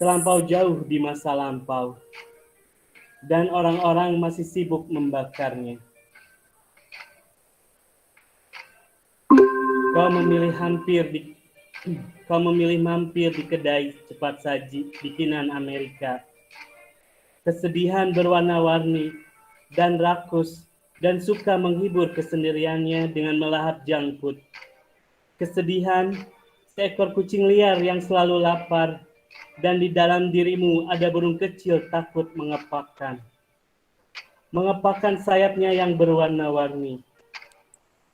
terlampau jauh di masa lampau, dan orang-orang masih sibuk membakarnya. Kau memilih mampir di kedai cepat saji bikinan Amerika. Kesedihan berwarna-warni dan rakus, dan suka menghibur kesendiriannya dengan melahap junk food. Kesedihan, seekor kucing liar yang selalu lapar, dan di dalam dirimu ada burung kecil takut mengepakkan sayapnya yang berwarna-warni.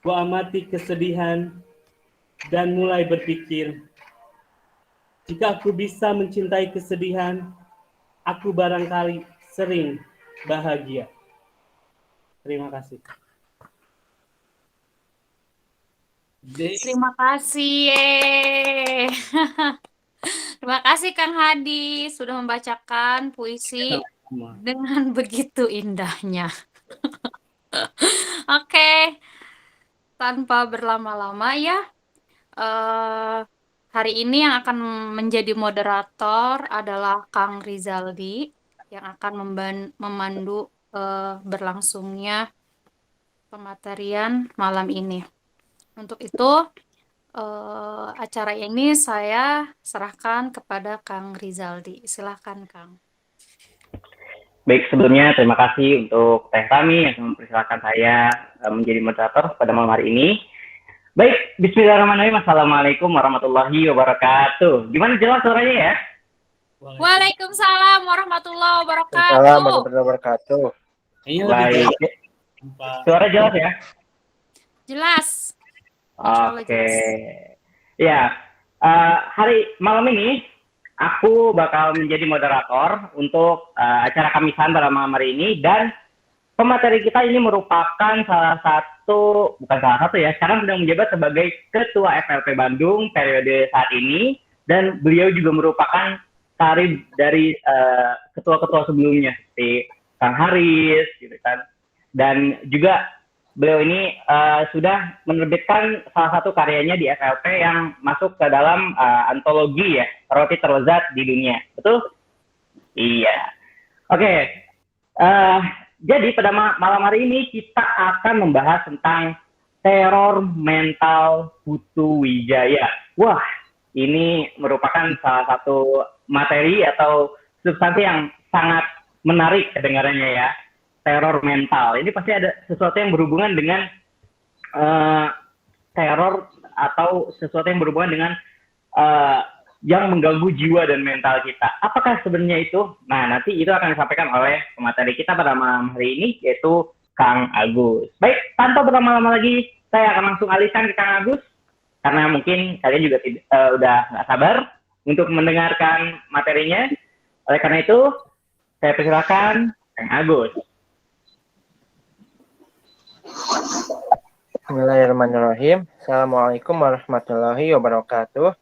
Ku amati kesedihan dan mulai berpikir, jika aku bisa mencintai kesedihan, aku barangkali sering bahagia. Terima kasih. Terima kasih. Terima kasih Kang Hadi sudah membacakan puisi dengan begitu indahnya. Oke, tanpa berlama-lama ya. Hari ini yang akan menjadi moderator adalah Kang Rizaldi yang akan memandu berlangsungnya pematerian malam ini. Untuk itu, acara ini saya serahkan kepada Kang Rizaldi. Silahkan, Kang. Baik, sebelumnya terima kasih untuk Teh Tami yang mempersilahkan saya menjadi moderator pada malam hari ini. Baik, bismillahirrahmanirrahim. Assalamualaikum warahmatullahi wabarakatuh. Gimana, jelas suaranya ya? Waalaikumsalam warahmatullahi wabarakatuh. Waalaikumsalam warahmatullahi wabarakatuh. Baik, suara jelas ya? Jelas. Oke. Ya, hari malam ini aku bakal menjadi moderator untuk acara Kamisan pada malam hari ini, dan pemateri kita ini merupakan bukan salah satu ya, sekarang sedang menjabat sebagai Ketua FLP Bandung periode saat ini, dan beliau juga merupakan tarif dari ketua-ketua sebelumnya seperti Kang Haris, gitu kan, dan juga beliau ini sudah menerbitkan salah satu karyanya di FLP yang masuk ke dalam antologi ya, Roti Terlezat di Dunia. Betul? Iya. Oke. Jadi pada malam hari ini kita akan membahas tentang teror mental Putu Wijaya. Wah, ini merupakan salah satu materi atau substansi yang sangat menarik kedengarannya ya. Teror mental. Ini pasti ada sesuatu yang berhubungan dengan teror atau sesuatu yang berhubungan dengan yang mengganggu jiwa dan mental kita. Apakah sebenarnya itu? Nah, nanti itu akan disampaikan oleh pemateri kita pada malam hari ini, yaitu Kang Agus. Baik, tanpa berlama-lama lagi, saya akan langsung alihkan ke Kang Agus, karena mungkin kalian juga udah nggak sabar untuk mendengarkan materinya. Oleh karena itu, saya persilakan Kang Agus. Bismillahirrahmanirrahim. Assalamualaikum warahmatullahi wabarakatuh.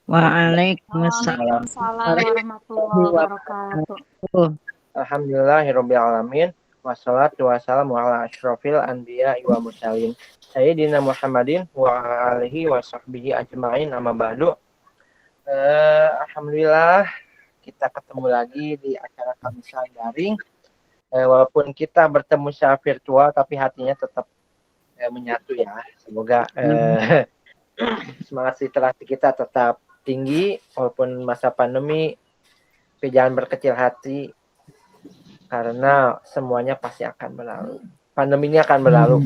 Waalaikumsalam warahmatullahi wabarakatuh. Alhamdulillahirabbil alamin. Wassalatu wassalamu ala asyrofil anbiya wa mursalin. Sayyidina Muhammadin wa alihi wa sahbihi ajma'in, amma ba'du. Alhamdulillah kita ketemu lagi di acara Kamisan daring. Walaupun kita bertemu secara virtual, tapi hatinya tetap menyatu ya. Semoga semangat literasi kita tetap tinggi walaupun masa pandemi, tapi jangan berkecil hati karena semuanya pasti akan berlalu. Pandemi ini akan berlalu.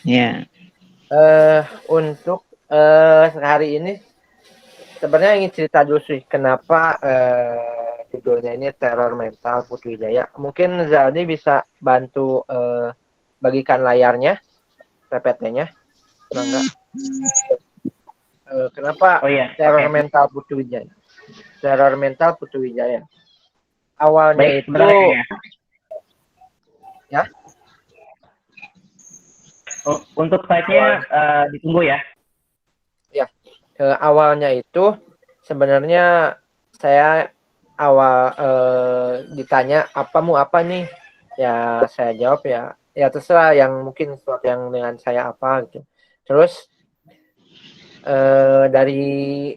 Ya. Untuk hari ini sebenarnya ingin cerita dulu sih kenapa judulnya ini teror mental Putu Wijaya. Mungkin Zaldi bisa bantu bagikan layarnya, PPT-nya. Enggak. Kenapa teror mental Putu Wijaya? Teror mental Putu Wijaya. Awalnya baik, itu ya. Untuk slide-nya ditunggu ya. Ya. Awalnya itu sebenarnya saya ditanya apa nih? Ya saya jawab ya terserah, yang mungkin sesuatu yang dengan saya apa gitu. Terus dari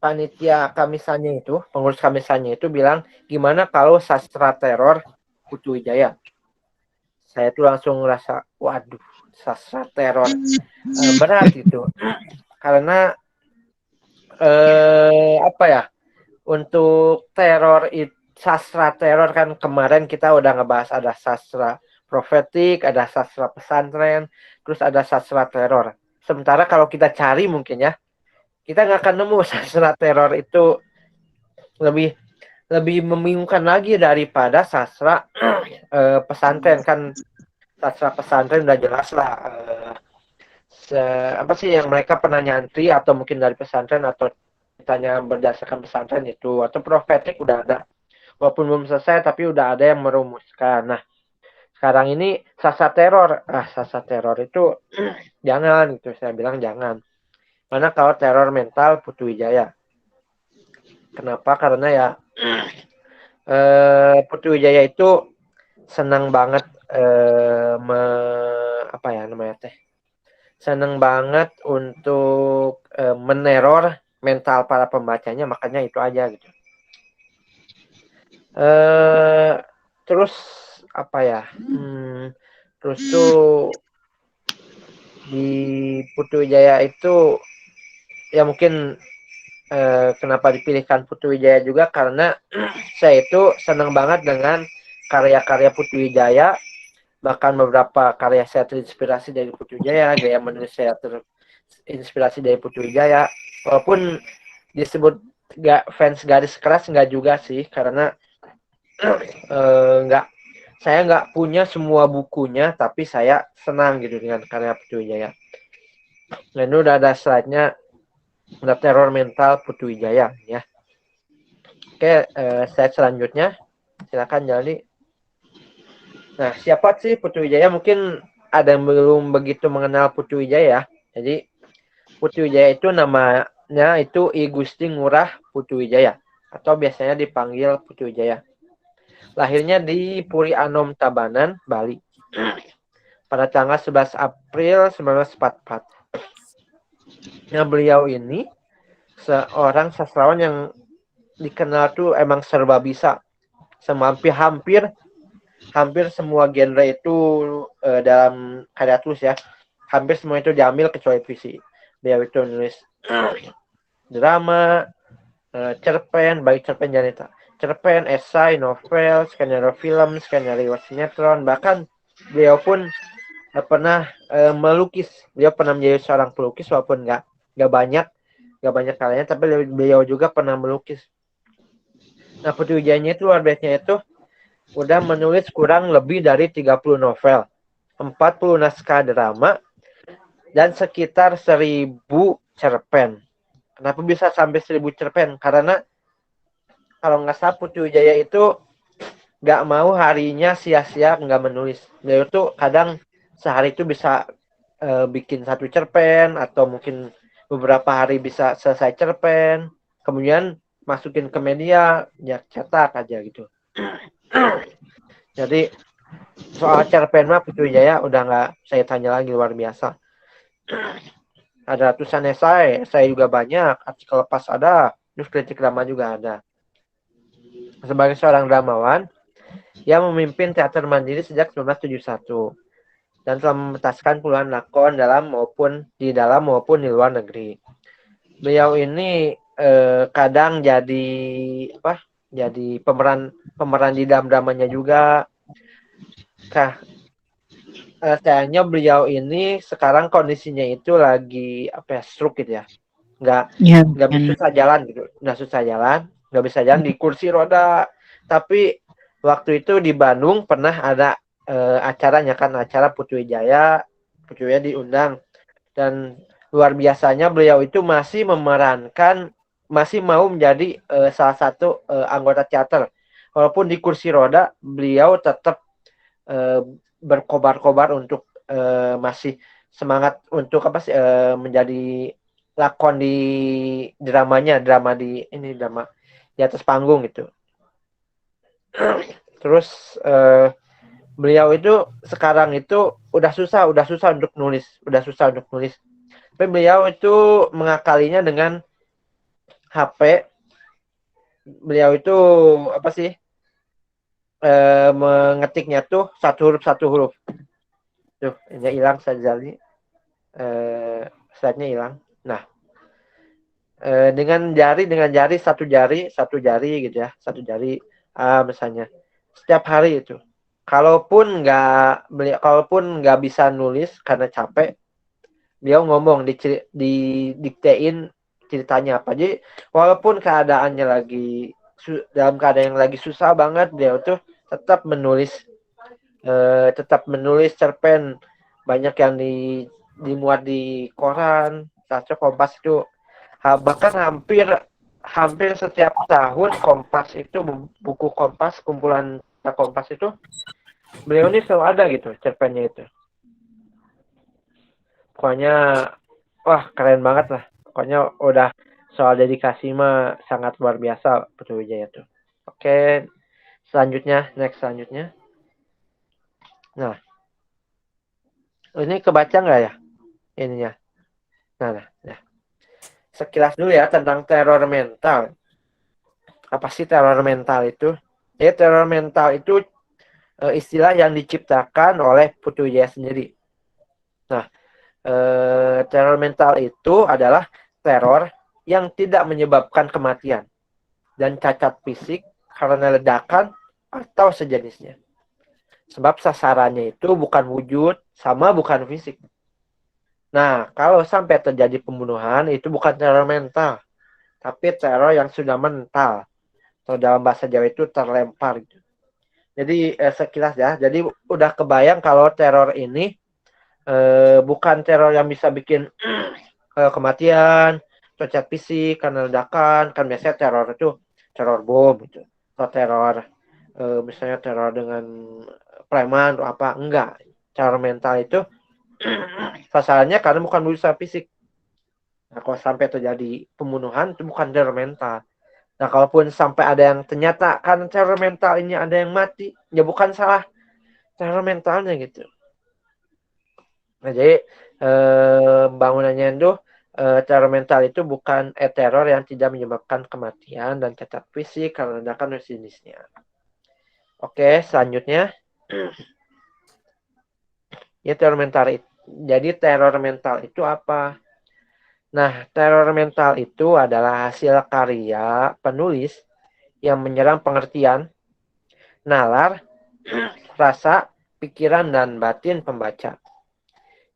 panitia kamisannya itu, pengurus kamisannya itu bilang, gimana kalau sastra teror Putu Wijaya? Saya tuh langsung ngerasa, waduh, sastra teror berat gitu. Karena apa ya? Untuk teror sastra teror kan kemarin kita udah ngebahas ada sastra profetik, ada sastra pesantren, terus ada sastra teror. Sementara kalau kita cari mungkin ya, kita nggak akan nemu sastra teror itu lebih membingungkan lagi daripada sastra pesantren. Kan sastra pesantren udah jelas lah apa sih yang mereka pernah nyantri atau mungkin dari pesantren atau ditanya berdasarkan pesantren itu, atau profetik udah ada, walaupun belum selesai tapi udah ada yang merumuskan. Nah sekarang ini sastra teror itu jangan gitu, saya bilang jangan. Mana kalau teror mental Putu Wijaya. Kenapa? Karena ya Putu Wijaya itu senang banget apa ya namanya teh, senang banget untuk meneror mental para pembacanya, makanya itu aja gitu. Terus apa ya? Terus tuh di Putu Wijaya itu ya mungkin kenapa dipilihkan Putu Wijaya juga karena saya itu senang banget dengan karya-karya Putu Wijaya. Bahkan beberapa karya saya terinspirasi dari Putu Wijaya, gaya menulis saya terinspirasi dari Putu Wijaya. Walaupun disebut fans garis keras nggak juga sih, karena saya nggak punya semua bukunya, tapi saya senang gitu dengan karya Putu Wijaya. Nah ini udah ada slide-nya, ada teror mental Putu Wijaya ya. Oke, slide selanjutnya silakan Jali. Nah, siapa sih Putu Wijaya? Mungkin ada yang belum begitu mengenal Putu Wijaya. Jadi, Putu Wijaya itu namanya itu I Gusti Ngurah Putu Wijaya. Atau biasanya dipanggil Putu Wijaya. Lahirnya di Puri Anom Tabanan, Bali. Pada tanggal 11 April 1944. Nah, beliau ini seorang sastrawan yang dikenal tuh emang serba bisa. Hampir semua genre itu dalam karya tulis ya, hampir semua itu diambil kecuali puisi. Beliau itu nulis drama, cerpen, baik cerpen janita, cerpen, esai, novel, skenario film, skenario sinetron, bahkan beliau pun pernah melukis. Beliau pernah menjadi seorang pelukis walaupun nggak banyak karyanya, tapi beliau juga pernah melukis. Nah, Putu Wijaya itu luar biasanya itu udah menulis kurang lebih dari 30 novel, 40 naskah drama, dan sekitar 1000 cerpen. Kenapa bisa sampai 1000 cerpen? Karena kalau nggak salah Putu Wijaya itu nggak mau harinya sia-sia nggak menulis. Dia itu kadang sehari itu bisa bikin 1 cerpen, atau mungkin beberapa hari bisa selesai cerpen, kemudian masukin ke media, ya cetak aja gitu. Jadi soal cerpen mah Putu Wijaya udah nggak saya tanya lagi, luar biasa. Ada ratusan esai juga banyak, artikel lepas ada, terus kritik drama juga ada. Sebagai seorang dramawan yang memimpin teater mandiri sejak 1971 dan telah mementaskan puluhan lakon maupun di luar negeri. Beliau ini kadang jadi pemeran di dalam dramanya juga. Sayangnya beliau ini sekarang kondisinya itu lagi stroke gitu ya, nggak bisa jalan gitu, nggak bisa jalan di kursi roda. Tapi waktu itu di Bandung pernah ada acara Putu Wijaya diundang, dan luar biasanya beliau itu masih mau menjadi salah satu anggota teater, walaupun di kursi roda beliau tetap berkobar-kobar untuk masih semangat untuk menjadi lakon di drama di atas panggung gitu. Terus beliau itu sekarang itu udah susah untuk nulis. Tapi beliau itu mengakalinya dengan HP, beliau itu apa sih? Mengetiknya tuh satu huruf. Tuh, ini hilang Sajali. Slide-nya hilang. Nah, dengan jari satu jari gitu ya, satu jari misalnya setiap hari itu. Kalaupun nggak bisa nulis karena capek, beliau ngomong didiktein ceritanya apa. Jadi walaupun keadaannya dalam keadaan yang lagi susah banget, beliau tuh tetap menulis cerpen, banyak yang dimuat di koran, Sastra Kompas itu. Bahkan hampir setiap tahun Kompas itu, buku Kompas, kumpulan Kompas itu, beliau ini selalu ada gitu cerpennya itu. Pokoknya wah keren banget lah. Pokoknya udah soal dedikasi mah sangat luar biasa Putu Wijaya tuh. Oke, next selanjutnya. Nah, ini kebaca nggak ya ininya? Nah. Sekilas dulu ya tentang teror mental. Apa sih teror mental itu? Ya, teror mental itu istilah yang diciptakan oleh Putu Wijaya sendiri. Nah, teror mental itu adalah teror yang tidak menyebabkan kematian dan cacat fisik karena ledakan atau sejenisnya. Sebab sasarannya itu bukan wujud, bukan fisik. Nah, kalau sampai terjadi pembunuhan, itu bukan teror mental, tapi teror yang sudah mental. Atau dalam bahasa Jawa itu terlempar. Gitu. Jadi sekilas ya, jadi udah kebayang kalau teror ini bukan teror yang bisa bikin kematian, cacat fisik karena ledakan. Kan biasanya teror itu teror bom gitu. Atau teror misalnya teror dengan preman atau apa. Enggak. Teror mental itu sasarannya karena bukan berusaha fisik. Nah, kalau sampai terjadi pembunuhan itu bukan teror mental. Nah, kalaupun sampai ada yang ternyata kan teror mental ini ada yang mati, ya bukan salah teror mentalnya gitu. Nah, jadi bangunannya itu teror mental itu bukan teror yang tidak menyebabkan kematian dan cacat fisik karena ledakan dan jenisnya. Oke, selanjutnya. Ya, teror mental itu. Jadi teror mental itu apa? Nah, teror mental itu adalah hasil karya penulis yang menyerang pengertian, nalar, rasa, pikiran, dan batin pembaca.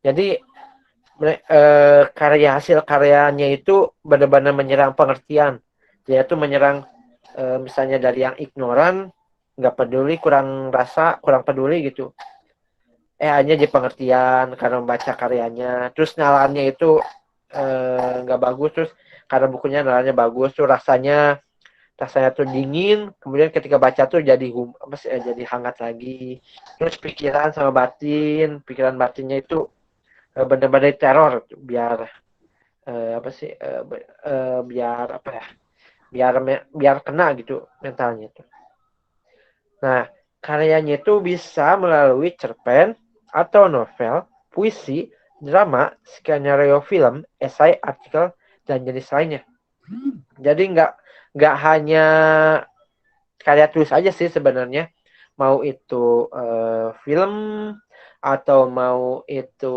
Jadi, hasil karyanya itu benar-benar menyerang pengertian. Dia itu menyerang misalnya dari yang ignoran, nggak peduli, kurang peduli gitu. Hanya di pengertian karena membaca karyanya. Terus nalarnya itu nggak bagus, terus karena bukunya nalarnya bagus tuh rasanya tuh dingin, kemudian ketika baca tuh jadi hangat lagi. Terus pikiran batinnya itu benar-benar teror biar biar kena gitu mentalnya itu. Nah, karyanya itu bisa melalui cerpen atau novel, puisi, drama, skenario film, esai, artikel, dan jenis lainnya. Jadi nggak hanya karya tulis aja sih sebenarnya. Mau itu film atau mau itu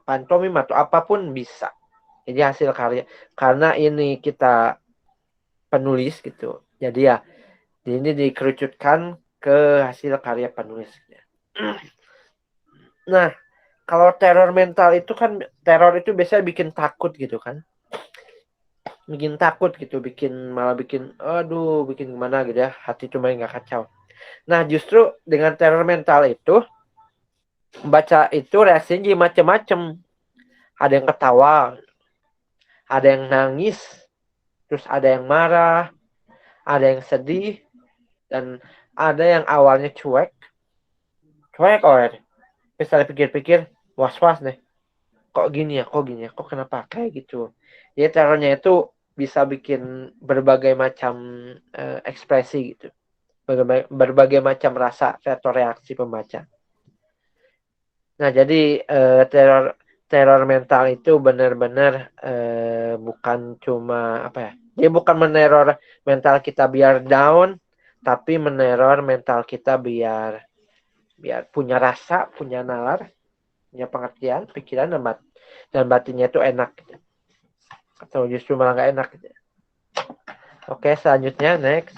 pantomim atau apapun bisa. Jadi hasil karya. Karena ini kita penulis gitu. Jadi ya ini dikerucutkan ke hasil karya penulisnya. Nah, kalau teror mental itu kan teror itu biasanya bikin takut gitu kan. Bikin takut gitu, malah bikin gimana gitu ya, hati cuma nggak kacau. Nah, justru dengan teror mental itu baca itu reaksinya macam-macam. Ada yang ketawa, ada yang nangis, terus ada yang marah, ada yang sedih, dan ada yang awalnya cuek, misalnya pikir-pikir, was-was deh. Kok gini ya, kok kenapa kayak gitu. Jadi terornya itu bisa bikin berbagai macam ekspresi gitu. Berbagai macam rasa atau reaksi pembaca. Nah, jadi teror mental itu benar-benar bukan cuma apa ya? Dia bukan meneror mental kita biar down, tapi meneror mental kita biar punya rasa, punya nalar, punya pengertian, pikiran dan batinnya itu enak gitu. Atau justru malah nggak enak gitu. Oke, selanjutnya next.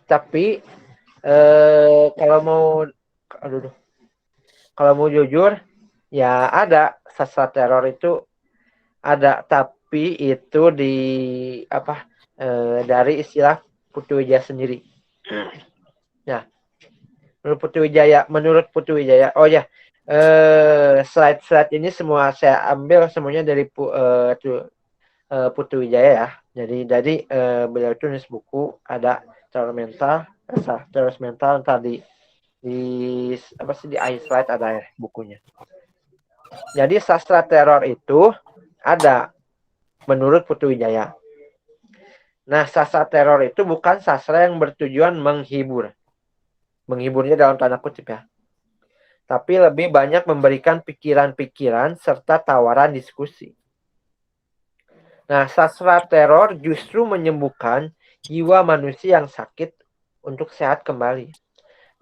Tapi kalau mau jujur ya ada sastra teror itu ada, tapi itu dari istilah Putu Wijaya sendiri. Nah, menurut Putu Wijaya, oh ya, slide ini semua saya ambil semuanya dari Putu Wijaya ya. Jadi beliau itu nulis buku, ada teror mental, tadi di slide ada ya bukunya. Jadi sastra teror itu ada menurut Putu Wijaya. Nah, sastra teror itu bukan sastra yang bertujuan menghibur. Menghiburnya dalam tanda kutip ya. Tapi lebih banyak memberikan pikiran-pikiran serta tawaran diskusi. Nah, sastra teror justru menyembuhkan jiwa manusia yang sakit untuk sehat kembali.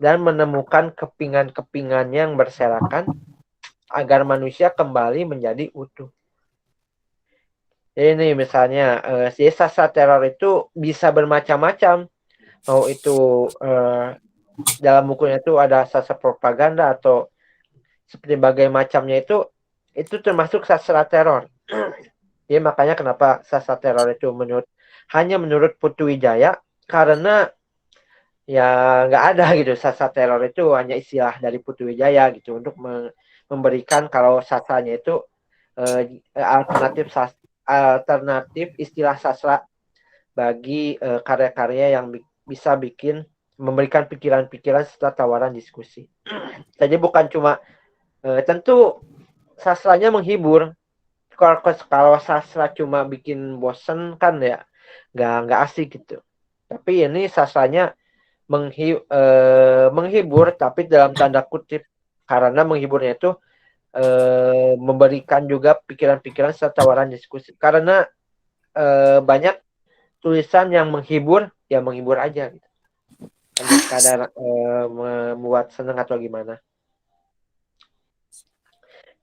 Dan menemukan kepingan-kepingan yang berserakan agar manusia kembali menjadi utuh. Jadi ini misalnya, sastra teror itu bisa bermacam-macam. Mau itu dalam bukunya itu ada sastra propaganda atau seperti bagai macamnya itu termasuk sastra teror. Jadi makanya kenapa sastra teror itu hanya menurut Putu Wijaya, karena ya nggak ada gitu, sastra teror itu hanya istilah dari Putu Wijaya gitu untuk memberikan kalau sastranya itu alternatif istilah sastra bagi karya-karya yang bisa memberikan pikiran-pikiran serta tawaran diskusi. Jadi bukan cuma tentu sastranya menghibur. Kalau sastra cuma bikin bosen kan ya nggak asik gitu. Tapi ini sastranya menghibur tapi dalam tanda kutip, karena menghiburnya itu memberikan juga pikiran-pikiran serta tawaran diskusi. Karena banyak tulisan yang menghibur, ya menghibur aja gitu. Hanya sekadar membuat senang atau gimana.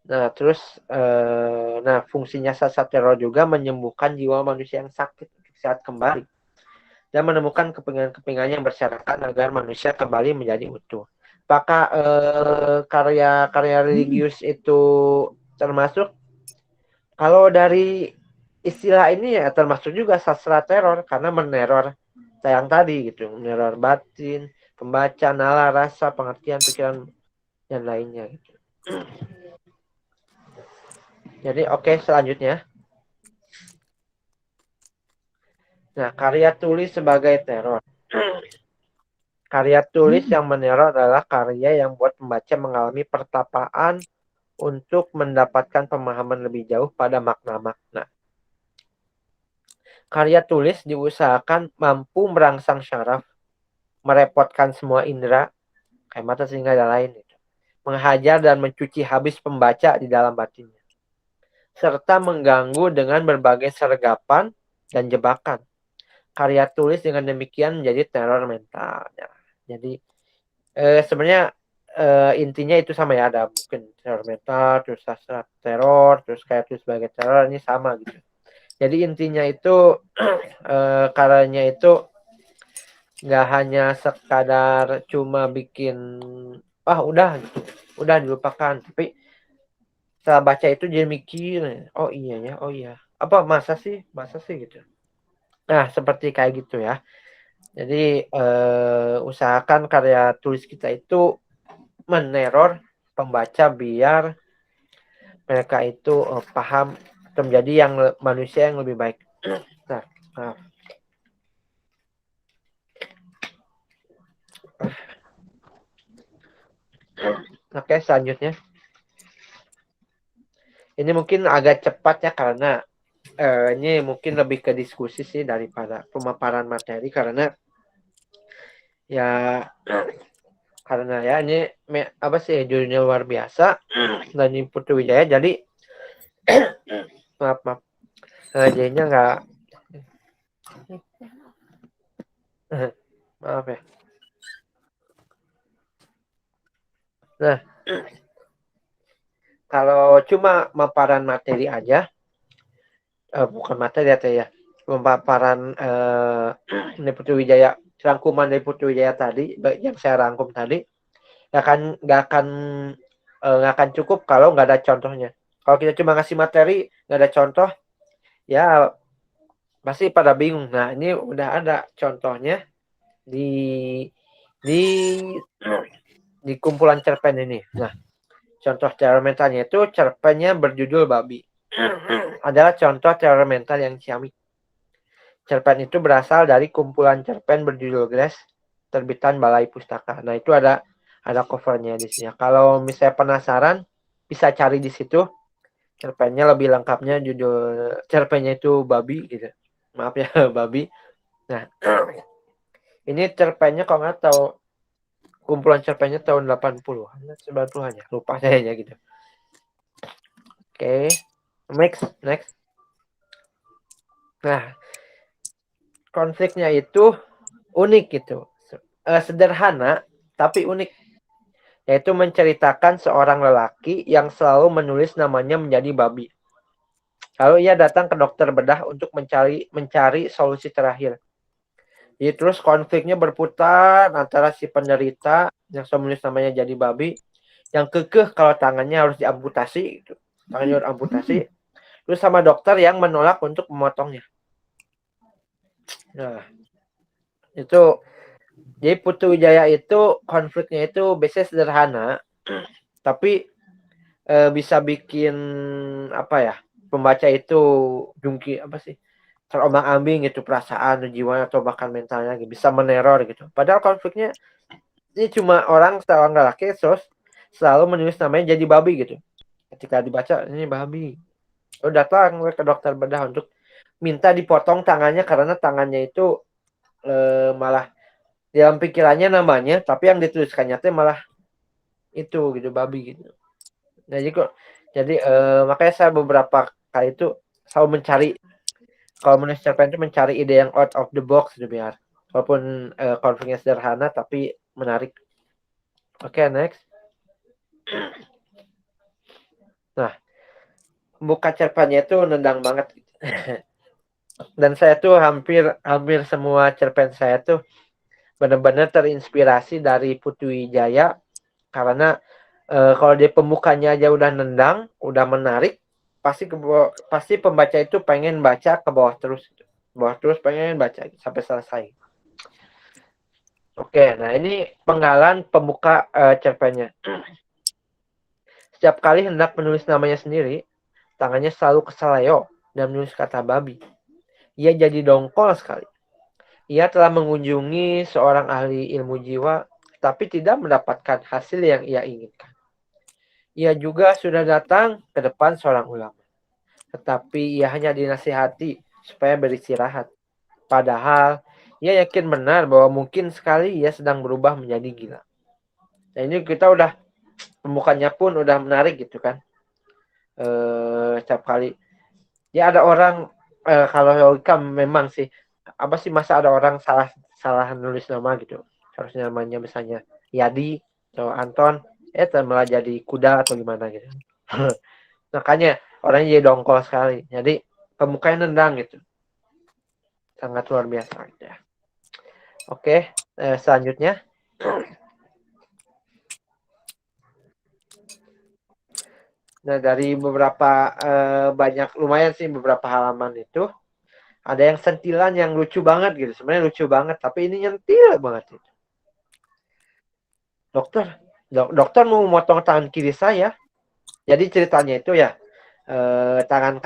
Nah, terus fungsinya sastra teror juga menyembuhkan jiwa manusia yang sakit sehat kembali dan menemukan kepingan-kepingan yang berserakan agar manusia kembali menjadi utuh. Apakah karya-karya religius itu termasuk? Kalau dari istilah ini ya termasuk juga sastra teror karena meneror yang tadi gitu, meneror batin, pembaca, nalar, rasa, pengertian, pikiran dan lainnya gitu. Jadi oke, selanjutnya. Nah, karya tulis sebagai teror. Karya tulis yang meneror adalah karya yang buat pembaca mengalami pertapaan untuk mendapatkan pemahaman lebih jauh pada makna-makna. Karya tulis diusahakan mampu merangsang syaraf, merepotkan semua indera, kayak mata, telinga, dan lain. Menghajar dan mencuci habis pembaca di dalam batinnya. Serta mengganggu dengan berbagai sergapan dan jebakan. Karya tulis dengan demikian menjadi teror mental. Jadi sebenarnya intinya itu sama ya, ada mungkin teror mental, terus sastra teror, terus kayak tulis sebagai teror, ini sama gitu. Jadi intinya itu karyanya itu nggak hanya sekadar cuma bikin udah gitu, udah dilupakan, tapi setelah baca itu jadi mikir, oh iya ya, oh iya, apa masa sih gitu. Nah, seperti kayak gitu ya. Jadi usahakan karya tulis kita itu meneror pembaca biar mereka itu paham atau menjadi manusia yang lebih baik. Nah. Oke, selanjutnya. Ini mungkin agak cepat ya karena ini mungkin lebih ke diskusi sih daripada pemaparan materi, karena ya karena ya ini apa sih judulnya luar biasa dan ini Putu Wijaya jadi maaf jadinya nggak maaf ya. Nah, kalau cuma paparan materi aja, bukan materi ya, pemaparan dari Putu Wijaya, rangkuman dari Putu Wijaya tadi, yang saya rangkum tadi, nggak akan cukup kalau nggak ada contohnya. Kalau kita cuma ngasih materi, nggak ada contoh, ya pasti pada bingung. Nah, ini udah ada contohnya di kumpulan cerpen ini. Nah, contoh teror mentalnya itu cerpennya berjudul Babi. Adalah contoh teror mental yang ciamik. Cerpen itu berasal dari kumpulan cerpen berjudul Grace terbitan Balai Pustaka. Nah, itu ada covernya di sini. Kalau misalnya penasaran, bisa cari di situ. Cerpennya lebih lengkapnya judul cerpennya itu Babi gitu. Maaf ya, Babi. Nah, ini cerpennya kalau nggak tahu kumpulan cerpennya tahun 80-an, 90-an ya. Lupa saya gitu. Oke. Next. Nah, konfliknya itu unik gitu. Sederhana tapi unik. Yaitu menceritakan seorang lelaki yang selalu menulis namanya menjadi babi. Lalu ia datang ke dokter bedah untuk mencari solusi terakhir. Jadi terus konfliknya berputar antara si penderita yang selalu menulis namanya jadi babi, yang kekeh kalau tangannya harus diamputasi, gitu. Tangannya harus amputasi. Terus sama dokter yang menolak untuk memotongnya. Nah, itu jadi Putu Wijaya itu konfliknya itu biasanya sederhana, tapi bisa bikin apa ya, pembaca itu jungki apa sih, terombang-ambing gitu perasaan, jiwa atau bahkan mentalnya gitu. Bisa meneror gitu. Padahal konfliknya ini cuma seorang lelaki terus selalu menulis namanya jadi babi gitu. Ketika dibaca ini babi, udah datang ke dokter bedah untuk minta dipotong tangannya karena tangannya itu malah dalam pikirannya namanya, tapi yang dituliskannya teh malah itu gitu babi gitu. Nah, jadi makanya saya beberapa kali itu selalu mencari, kalau menulis cerpen itu mencari ide yang out of the box gitu, biar walaupun konfliknya sederhana tapi menarik. Oke, next. Nah, buka cerpennya itu nendang banget gitu. Dan saya tuh hampir semua cerpen saya tuh benar-benar terinspirasi dari Putu Wijaya, karena kalau di pembukanya aja udah nendang, udah menarik, pasti pembaca itu pengen baca ke bawah terus pengen baca sampai selesai. Oke, nah ini penggalan pembuka cerpennya. Setiap kali hendak menulis namanya sendiri, tangannya selalu keseleo dan menulis kata babi. Ia jadi dongkol sekali. Ia telah mengunjungi seorang ahli ilmu jiwa, tapi tidak mendapatkan hasil yang ia inginkan. Ia juga sudah datang ke depan seorang ulama, tetapi ia hanya dinasihati supaya beristirahat. Padahal ia yakin benar bahwa mungkin sekali ia sedang berubah menjadi gila. Nah, ini kita udah, pembukanya pun udah menarik gitu kan. Setiap kali ya ada orang, kalau logika memang sih, apa sih masa ada orang salah nulis nama gitu. Harusnya namanya misalnya Yadi atau Anton, malah jadi kuda atau gimana gitu. Makanya orangnya jadi dongkol sekali. Jadi pembukanya nendang gitu. Sangat luar biasa gitu ya. Oke, selanjutnya. Nah, dari beberapa banyak, lumayan sih beberapa halaman itu ada yang sentilan yang lucu banget gitu. Sebenarnya lucu banget, tapi ini nyentil banget itu. Dokter mau motong tangan kiri saya. Jadi ceritanya itu ya, tangan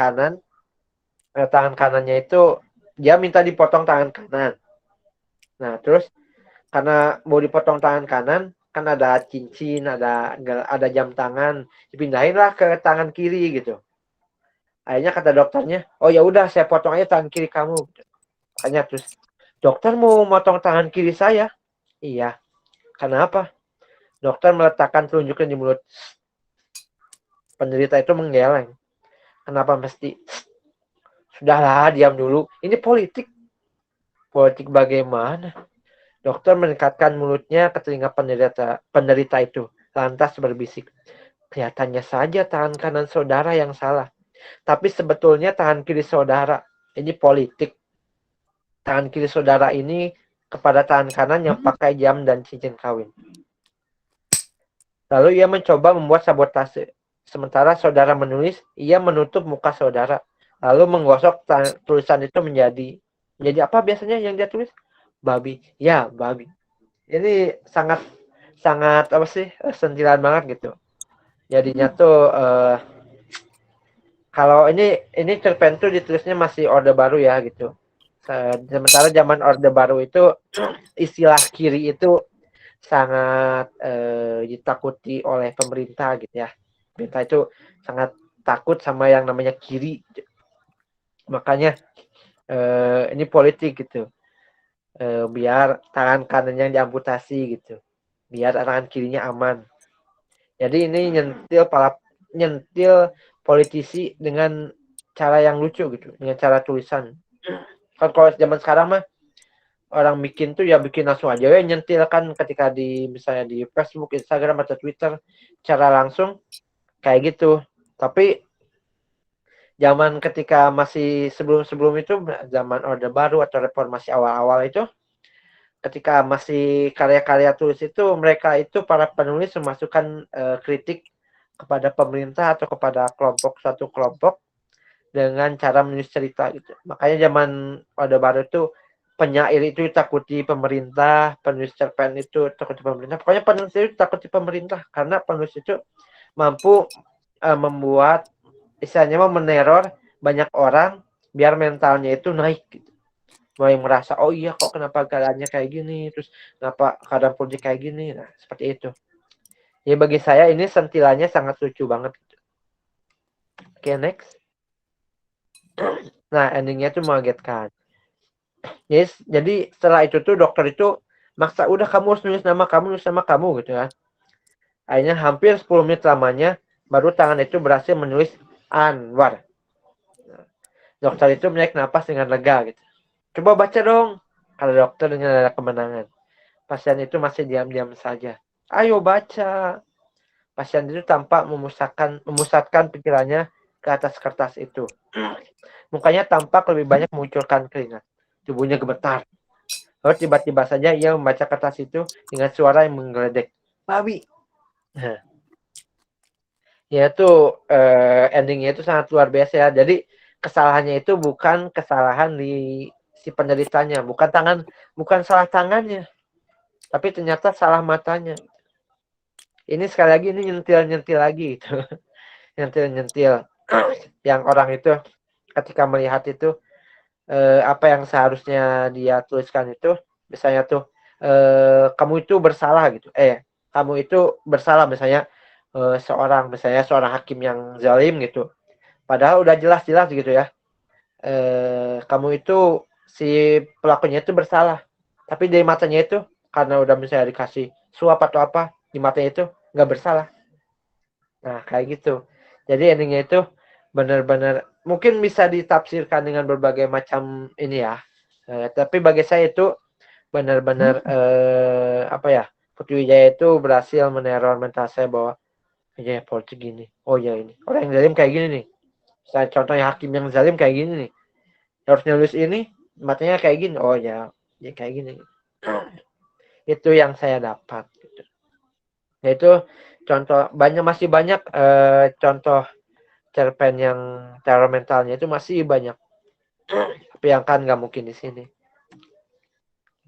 kanannya itu dia minta dipotong tangan kanan. Nah, terus karena mau dipotong tangan kanan, kan ada cincin, ada jam tangan, dipindahin lah ke tangan kiri gitu. Akhirnya kata dokternya, oh ya udah saya potong aja tangan kiri kamu. Makanya terus dokter mau motong tangan kiri saya. Iya. Kenapa? Dokter meletakkan telunjuknya di mulut. Penderita itu menggeleng. Kenapa mesti? Sudahlah, diam dulu. Ini politik. Politik bagaimana? Dokter mendekatkan mulutnya ke telinga penderita itu. Lantas berbisik. Kelihatannya saja tangan kanan saudara yang salah. Tapi sebetulnya tangan kiri saudara. Ini politik. Tangan kiri saudara ini kepada tangan kanan yang pakai jam dan cincin kawin. Lalu ia mencoba membuat sabotase. Sementara saudara menulis, ia menutup muka saudara. Lalu menggosok tulisan itu menjadi apa biasanya yang dia tulis? Babi. Ya, babi. Ini sangat apa sih? Sentilan banget gitu. Jadinya tuh kalau ini cerpen tuh ditulisnya masih Orde Baru ya gitu. Sementara zaman Orde Baru itu istilah kiri itu sangat ditakuti oleh pemerintah gitu ya. Pemerintah itu sangat takut sama yang namanya kiri. Makanya ini politik gitu. Biar tangan kanannya diamputasi gitu. Biar tangan kirinya aman. Jadi ini nyentil politisi dengan cara yang lucu gitu, dengan cara tulisan. Kan kalau zaman sekarang mah orang bikin tuh ya bikin langsung aja ya nyentil kan ketika di misalnya di Facebook, Instagram atau Twitter cara langsung kayak gitu. Tapi zaman ketika masih sebelum itu zaman Orde Baru atau reformasi awal-awal itu ketika masih karya-karya tulis itu mereka itu para penulis memasukkan kritik kepada pemerintah atau kepada suatu kelompok dengan cara menulis cerita gitu. Makanya zaman Orde Baru itu penyair itu takuti pemerintah, penulis cerpen itu takuti pemerintah. Pokoknya penulis itu takuti pemerintah karena penulis itu mampu membuat istilahnya meneror banyak orang biar mentalnya itu naik gitu. Mulai merasa oh iya kok kenapa keadaannya kayak gini, terus kenapa keadaan politik kayak gini. Nah, seperti itu. Ya bagi saya ini sentilannya sangat lucu banget. Oke, next. Nah, endingnya tuh mengagetkan. Yes, jadi setelah itu tuh dokter itu maksa udah kamu harus nulis nama kamu gitu kan. Akhirnya hampir 10 menit lamanya baru tangan itu berhasil menulis Anwar. Nah, dokter itu menarik napas dengan lega gitu. Coba baca dong, kata dokter dengan nada kemenangan. Pasien itu masih diam-diam saja. Ayo baca. Pasien itu tampak memusatkan pikirannya ke atas kertas itu. Mukanya tampak lebih banyak memunculkan keringat. Tubuhnya gemetar. Lalu tiba-tiba saja ia membaca kertas itu dengan suara yang menggeledek. Babi. Nah, yaitu endingnya itu sangat luar biasa ya. Jadi kesalahannya itu bukan kesalahan di si penderitanya, bukan salah tangannya, tapi ternyata salah matanya. Ini sekali lagi ini nyentil lagi gitu. nyentil yang orang itu ketika melihat itu apa yang seharusnya dia tuliskan itu misalnya tuh kamu itu bersalah gitu. Kamu itu bersalah misalnya seorang hakim yang zalim gitu. Padahal udah jelas-jelas gitu ya. Kamu itu si pelakunya itu bersalah. Tapi dari matanya itu karena udah misalnya dikasih suap atau apa di matanya itu nggak bersalah. Nah kayak gitu. Jadi endingnya itu benar-benar mungkin bisa ditafsirkan dengan berbagai macam ini ya. Tapi bagi saya itu benar-benar apa ya, Putri Wijaya itu berhasil meneror mental saya bahwa ya politik gini. Oh ya ini orang yang zalim kayak gini nih. Saya contohnya hakim yang zalim kayak gini nih. Harus nulis ini matanya kayak gini. Oh ya kayak gini. Itu yang saya dapat. Gitu. Yaitu contoh masih banyak contoh cerpen yang teror mentalnya itu masih banyak. Tapi yang kan nggak mungkin di sini.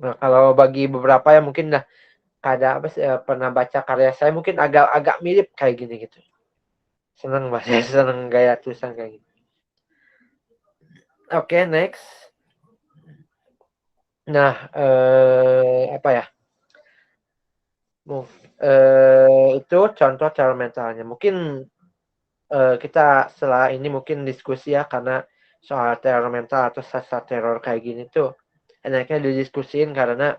Nah, kalau bagi beberapa yang mungkin pernah baca karya saya mungkin agak mirip kayak gini gitu. Seneng Mas, seneng gaya tulisan kayak gitu. Oke, next. Nah, apa ya? Itu contoh teror mentalnya. Mungkin kita setelah ini mungkin diskusi ya karena soal teror mental atau sasar teror kayak gini tuh enaknya didiskusiin karena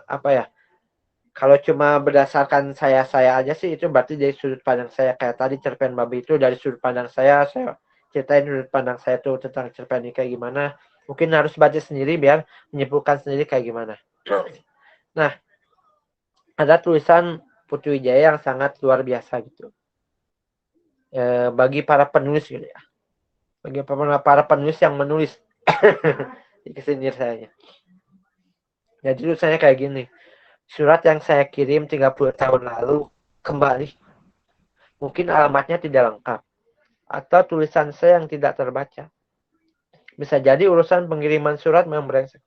apa ya Kalau cuma berdasarkan saya aja sih itu berarti dari sudut pandang saya, kayak tadi cerpen babi itu dari sudut pandang saya ceritain sudut pandang saya tuh tentang cerpen ini kayak gimana. Mungkin harus baca sendiri biar menyimpulkan sendiri kayak gimana. Nah, ada tulisan Putri Wijaya yang sangat luar biasa gitu. Bagi para penulis gitu ya. Bagi para penulis yang menulis. Kesindir saya. Jadi tulisannya kayak gini. Surat yang saya kirim 30 tahun lalu kembali. Mungkin alamatnya tidak lengkap. Atau tulisan saya yang tidak terbaca. Bisa jadi urusan pengiriman surat memang brengsek.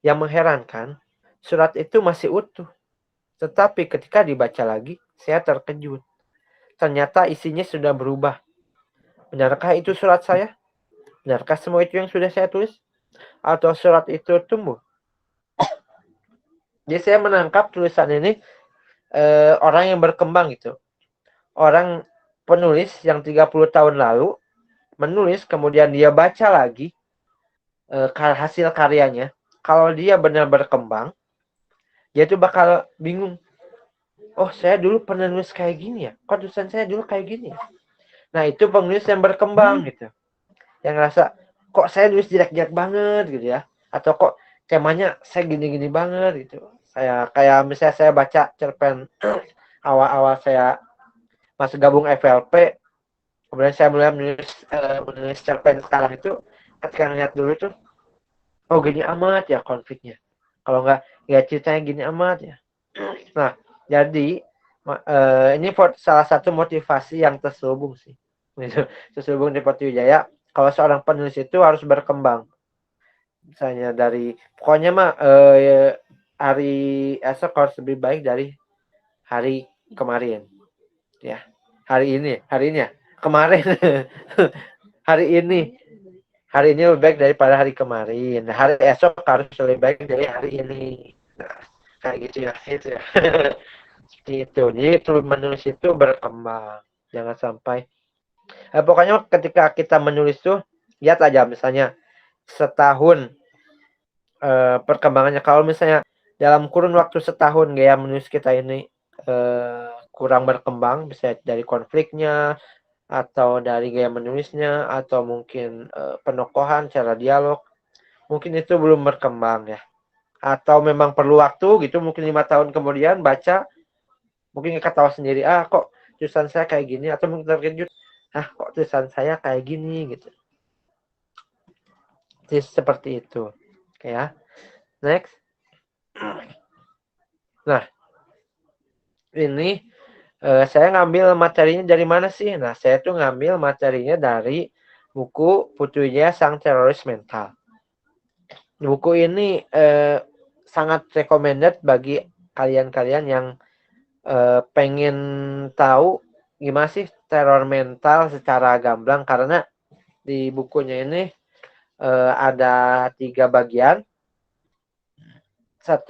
Yang mengherankan, surat itu masih utuh. Tetapi ketika dibaca lagi, saya terkejut. Ternyata isinya sudah berubah. Benarkah itu surat saya? Benarkah semua itu yang sudah saya tulis? Atau surat itu tumbuh? Jadi saya menangkap tulisan ini orang yang berkembang gitu. Orang penulis yang 30 tahun lalu menulis, kemudian dia baca lagi hasil karyanya. Kalau dia benar berkembang, dia tuh bakal bingung. Oh, saya dulu pernah nulis kayak gini ya? Kok tulisan saya dulu kayak gini ya? Nah, itu penulis yang berkembang gitu. Yang ngerasa, kok saya nulis jelek-jelek banget gitu ya. Atau kok temanya saya gini-gini banget gitu. Saya kayak misalnya saya baca cerpen awal-awal saya masuk gabung FLP, kemudian saya mulai menulis cerpen sekarang itu, ketika ngeliat dulu tuh, oh gini amat ya konfliknya. Kalau nggak, ya ceritanya gini amat ya. Nah, jadi ini salah satu motivasi yang terselubung sih. Terselubung di Putri Wijaya. Kalau seorang penulis itu harus berkembang. Misalnya dari, pokoknya mah hari esok harus lebih baik dari hari kemarin. Ya, hari ini ya. Kemarin. Hari ini lebih baik daripada hari kemarin. Hari esok harus lebih baik dari hari ini. Nah, kayak gitu ya. Itu ya. Seperti itu. Jadi menulis itu berkembang. Jangan sampai. Pokoknya ketika kita menulis tuh, lihat aja misalnya setahun perkembangannya. Kalau misalnya dalam kurun waktu setahun gaya menulis kita ini kurang berkembang, bisa dari konfliknya, atau dari gaya menulisnya, atau mungkin penokohan, cara dialog, mungkin itu belum berkembang ya. Atau memang perlu waktu gitu, mungkin 5 tahun kemudian baca, mungkin ketawa sendiri, kok tulisan saya kayak gini, atau mungkin terkejut, kok tulisan saya kayak gini gitu. Jadi seperti itu. Oke ya. Next. Nah, ini saya ngambil materinya dari mana sih? Nah, saya tuh ngambil materinya dari buku Putri Wijaya Sang Teroris Mental. Buku ini sangat recommended bagi kalian-kalian yang pengen tahu gimana sih teror mental secara gamblang, karena di bukunya ini ada 3 bagian.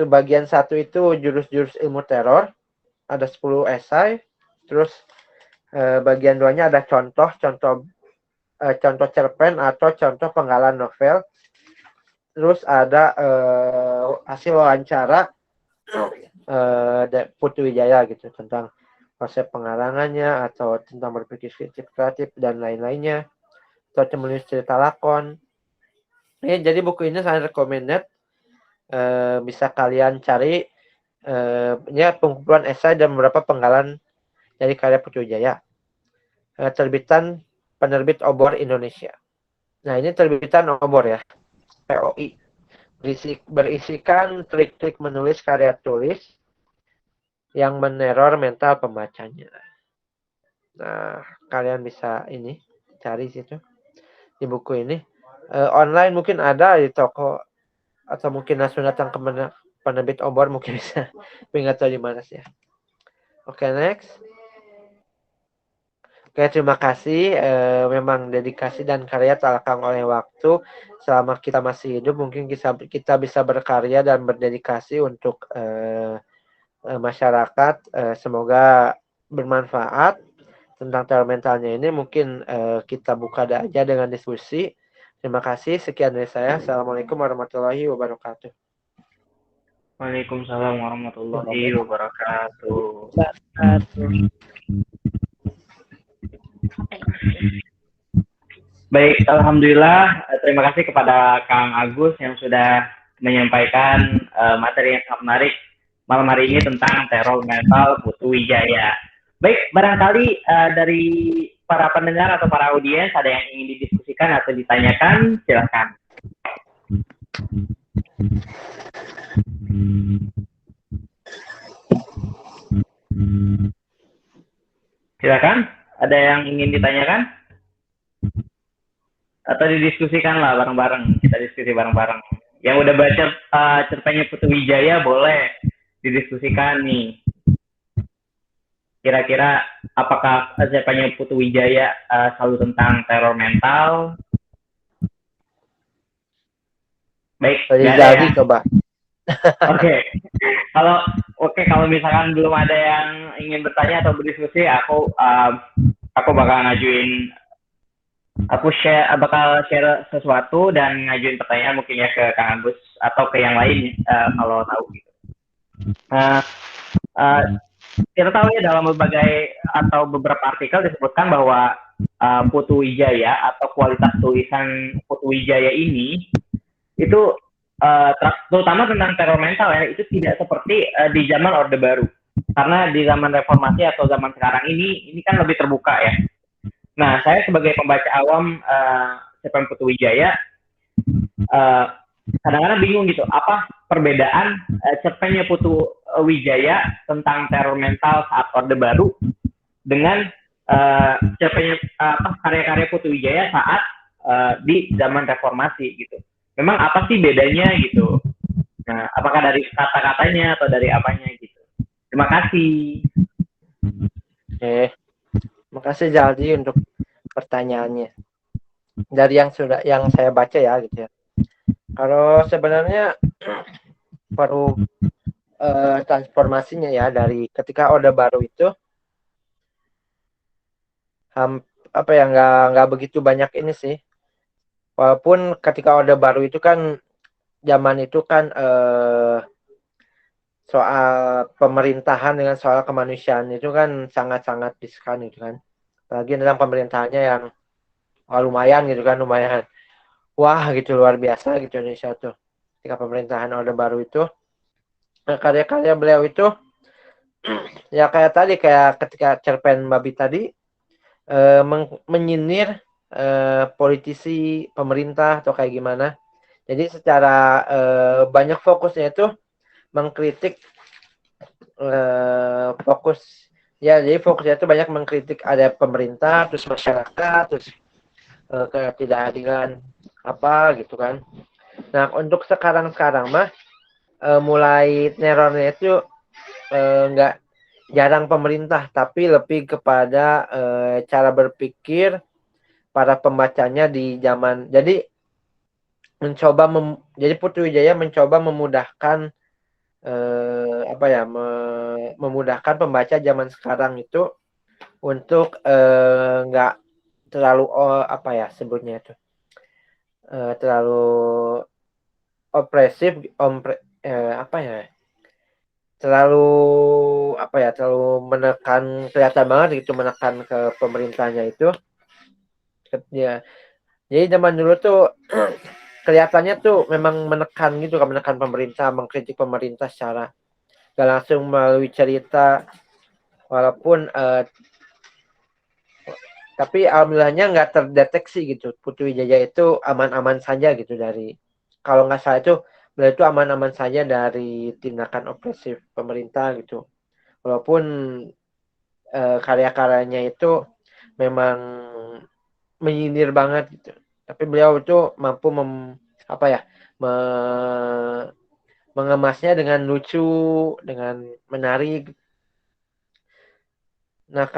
Bagian satu itu jurus-jurus ilmu teror, ada 10 esai. Terus bagian 2-nya ada contoh cerpen atau contoh penggalan novel. Terus ada hasil wawancara Putri Wijaya gitu, tentang konsep pengarangannya, atau tentang berpikir kreatif dan lain-lainnya, atau menulis cerita lakon. Jadi buku ini sangat recommended. Bisa kalian cari pengumpulan esai dan beberapa penggalan dari karya Putri Wijaya. Terbitan penerbit Obor Indonesia. Nah, ini terbitan Obor ya, POI. Berisikan trik-trik menulis karya tulis yang meneror mental pembacanya. Nah, kalian bisa cari situ di buku ini. Online mungkin ada di toko, atau mungkin langsung datang ke penerbit Obor mungkin bisa. Tapi nggak tahu di mana sih ya. Oke, next. Oke, terima kasih. Memang dedikasi dan karya tak lekang oleh waktu. Selama kita masih hidup, mungkin kita bisa berkarya dan berdedikasi untuk masyarakat. Semoga bermanfaat. Tentang teror mentalnya ini mungkin kita buka aja dengan diskusi. Terima kasih. Sekian dari saya. Assalamualaikum warahmatullahi wabarakatuh. Waalaikumsalam warahmatullahi wabarakatuh. Apa ini? Baik, alhamdulillah. Terima kasih kepada Kang Agus yang sudah menyampaikan materi yang sangat menarik malam hari ini tentang teror mental Putu Wijaya. Baik, barangkali dari para pendengar atau para audiens ada yang ingin didiskusikan atau ditanyakan, silakan. Silakan, ada yang ingin ditanyakan? Atau didiskusikan lah bareng-bareng, kita diskusi bareng-bareng. Yang udah baca cerpennya Putu Wijaya boleh didiskusikan nih. Kira-kira apakah cerpennya Putu Wijaya selalu tentang teror mental? Baik, nggak ada ya. Coba. Oke. Kalau misalkan belum ada yang ingin bertanya atau berdiskusi, aku bakal ngajuin, bakal share sesuatu dan ngajuin pertanyaan mungkin ya ke Kang Agus atau ke yang lain kalau tahu gitu. Kita tahu ya dalam beberapa artikel disebutkan bahwa Putu Wijaya atau kualitas tulisan Putu Wijaya ini itu terutama tentang teror mental ya, itu tidak seperti di zaman Orde Baru. Karena di zaman reformasi atau zaman sekarang ini kan lebih terbuka ya. Nah, saya sebagai pembaca awam cerpen Putu Wijaya kadang-kadang bingung gitu, apa perbedaan cerpennya Putu Wijaya tentang teror mental saat Orde Baru dengan cerpennya karya-karya Putu Wijaya saat di zaman reformasi gitu. Memang apa sih bedanya gitu? Nah, apakah dari kata-katanya atau dari apanya gitu? Terima kasih. Makasih Jaldi untuk pertanyaannya. Dari yang saya baca ya gitu ya. Kalau sebenarnya baru transformasinya ya dari ketika Orde Baru itu nggak begitu banyak ini sih. Walaupun ketika Orde Baru itu kan zaman itu kan soal pemerintahan dengan soal kemanusiaan itu kan sangat-sangat riskan gitu kan. Apalagi dalam pemerintahannya yang lumayan gitu kan, lumayan wah gitu, luar biasa gitu Indonesia tuh. Ketika pemerintahan Orde Baru itu karya-karya beliau itu ya kayak ketika cerpen Babi tadi menyinir politisi, pemerintah atau kayak gimana. Jadi secara banyak fokusnya itu mengkritik jadi fokusnya itu banyak mengkritik ada pemerintah, terus masyarakat, terus ketidakadilan apa gitu kan. Nah, untuk sekarang mah mulai terornya itu nggak jarang pemerintah, tapi lebih kepada cara berpikir para pembacanya di zaman. Jadi jadi Putu Wijaya mencoba memudahkan memudahkan pembaca zaman sekarang itu untuk nggak terlalu sebutnya itu terlalu opresif, terlalu menekan, kelihatan banget gitu menekan ke pemerintahnya itu ya. Jadi zaman dulu tuh kelihatannya tuh memang menekan gitu kan, menekan pemerintah, mengkritik pemerintah secara gak langsung melalui cerita, walaupun tapi alhamdulillahnya nggak terdeteksi gitu. Putu Wijaya itu aman-aman saja gitu dari, kalau nggak salah itu beliau itu aman-aman saja dari tindakan opresif pemerintah gitu. Walaupun karya-karyanya itu memang menyindir banget gitu. Tapi beliau itu mampu mengemasnya dengan lucu, dengan menarik. Nah,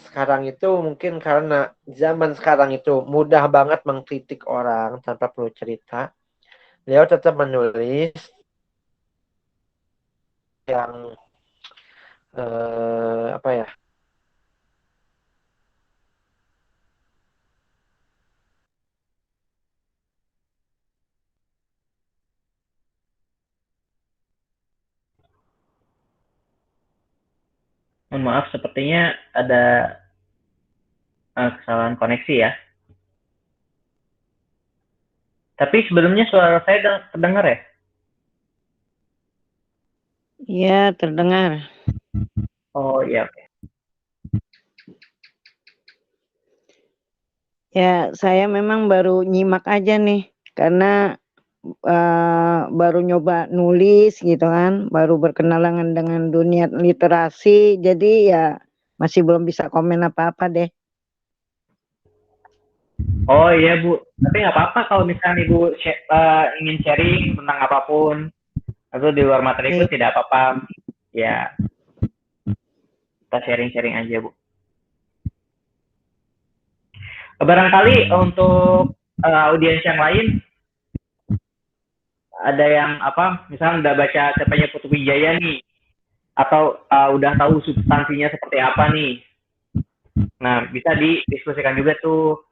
sekarang itu mungkin karena zaman sekarang itu mudah banget mengkritik orang tanpa perlu cerita. Beliau tetap menulis yang Mohon maaf, sepertinya ada kesalahan koneksi ya. Tapi sebelumnya suara saya terdengar ya? Iya, terdengar. Oh iya, oke. Ya, saya memang baru nyimak aja nih, karena baru nyoba nulis gitu kan, baru berkenalan dengan dunia literasi, jadi ya masih belum bisa komen apa-apa deh. Oh iya Bu, tapi nggak apa-apa kalau misalnya Ibu ingin sharing tentang apapun, atau di luar materi itu tidak apa-apa. Ya, kita sharing-sharing aja Bu. Barangkali untuk audiens yang lain, ada yang misalnya udah baca cerpennya Putu Wijaya nih, atau udah tahu substansinya seperti apa nih. Nah, bisa didiskusikan juga tuh.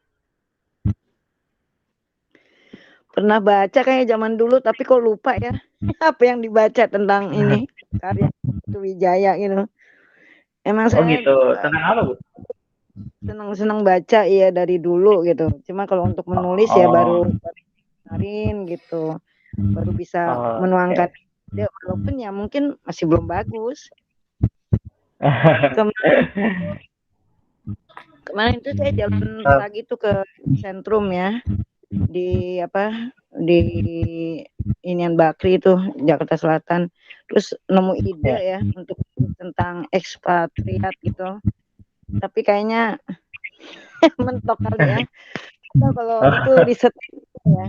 Pernah baca kayak zaman dulu, tapi kok lupa ya apa yang dibaca tentang ini karya Putu Wijaya gitu. Emang Oh saya gitu, tentang apa Bu? senang baca ya dari dulu gitu. Cuma kalau untuk menulis ya baru kemarin gitu, baru bisa menuangkan ide, walaupun ya mungkin masih belum bagus. Kemarin itu saya jalan pagi tuh ke sentrum ya, di Inian Bakri itu Jakarta Selatan, terus nemu ide ya untuk tentang ekspatriat gitu, tapi kayaknya mentok kali ya. Atau kalau itu riset ya.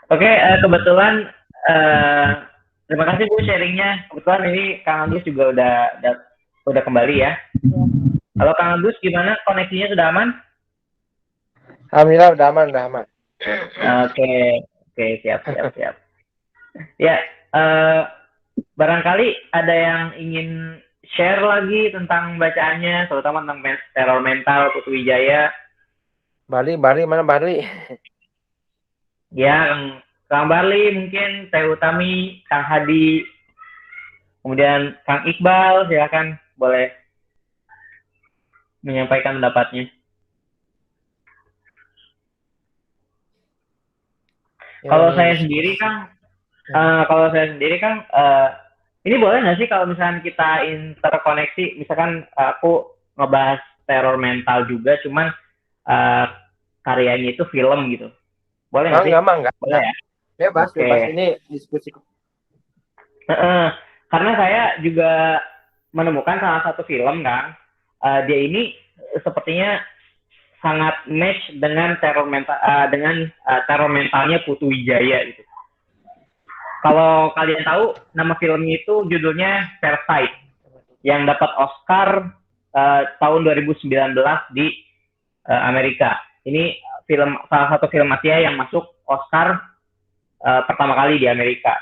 Oke, kebetulan terima kasih Bu sharingnya. Kebetulan ini Kang Agus juga udah kembali ya. Halo Kang Agus, gimana koneksinya, sudah aman? Alhamdulillah udah aman. Oke, siap. Ya, barangkali ada yang ingin share lagi tentang bacaannya, terutama tentang teror mental Putu Wijaya. Barli mana Barli? Ya, Kang Barli mungkin, Teh Utami, Kang Hadi, kemudian Kang Iqbal, silakan boleh menyampaikan pendapatnya. Kalau saya sendiri Kang, ini boleh nggak sih kalau misalnya kita interkoneksi, misalkan aku ngebahas teror mental juga, cuman karyanya itu film gitu. Boleh nggak sih? Enggak. Boleh ya? Bebas, ini diskusi. Karena saya juga menemukan salah satu film, Kang. Dia ini sepertinya sangat match dengan teror mentalnya Putu Wijaya gitu. Kalau kalian tahu, nama filmnya itu judulnya Parasite, yang dapat Oscar tahun 2019 di Amerika. Ini salah satu film Asia yang masuk Oscar pertama kali di Amerika.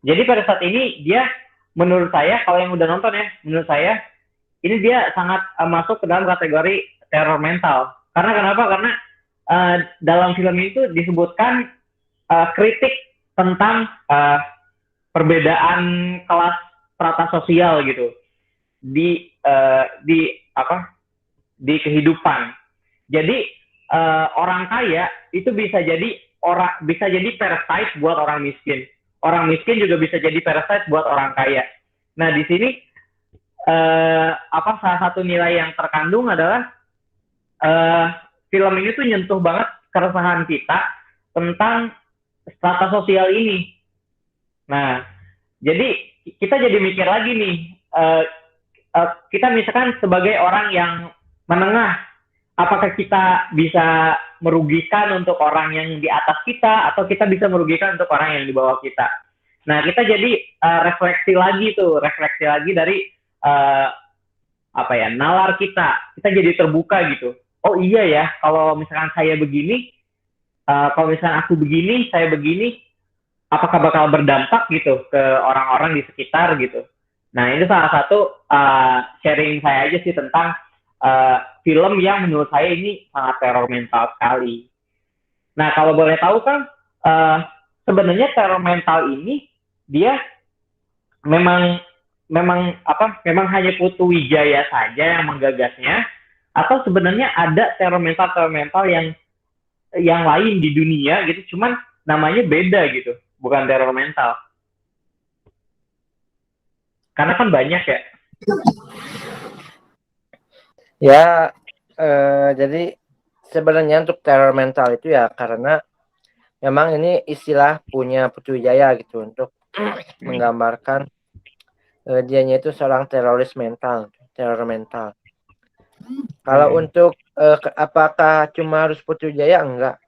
Jadi pada saat ini dia, menurut saya, kalau yang udah nonton ya, menurut saya ini dia sangat masuk ke dalam kategori teror mental. Karena kenapa? Karena dalam film itu disebutkan kritik tentang perbedaan kelas strata sosial gitu di kehidupan. Jadi orang kaya itu bisa jadi parasite buat orang miskin. Orang miskin juga bisa jadi parasite buat orang kaya. Nah, di sini salah satu nilai yang terkandung adalah film ini tuh nyentuh banget keresahan kita tentang strata sosial ini. Nah, jadi kita jadi mikir lagi nih, kita misalkan sebagai orang yang menengah, apakah kita bisa merugikan untuk orang yang di atas kita, atau kita bisa merugikan untuk orang yang di bawah kita. Nah, kita jadi refleksi lagi dari nalar kita jadi terbuka gitu. Oh iya ya, kalau misalkan saya begini, kalau misalkan aku begini, saya begini, apakah bakal berdampak gitu ke orang-orang di sekitar gitu. Nah, ini salah satu sharing saya aja sih tentang film yang menurut saya ini sangat teror mental sekali. Nah, kalau boleh tahu kan, sebenarnya teror mental ini dia memang memang memang hanya Putu Wijaya saja yang menggagasnya, atau sebenarnya ada teror mental yang lain di dunia gitu, cuman namanya beda gitu, bukan teror mental. Karena kan banyak ya. Ya, jadi sebenarnya untuk teror mental itu ya karena memang ini istilah punya Putu Wijaya gitu untuk menggambarkan dianya itu seorang teroris mental, teror mental. Kalau untuk apakah cuma harus Putu Wijaya? Enggak.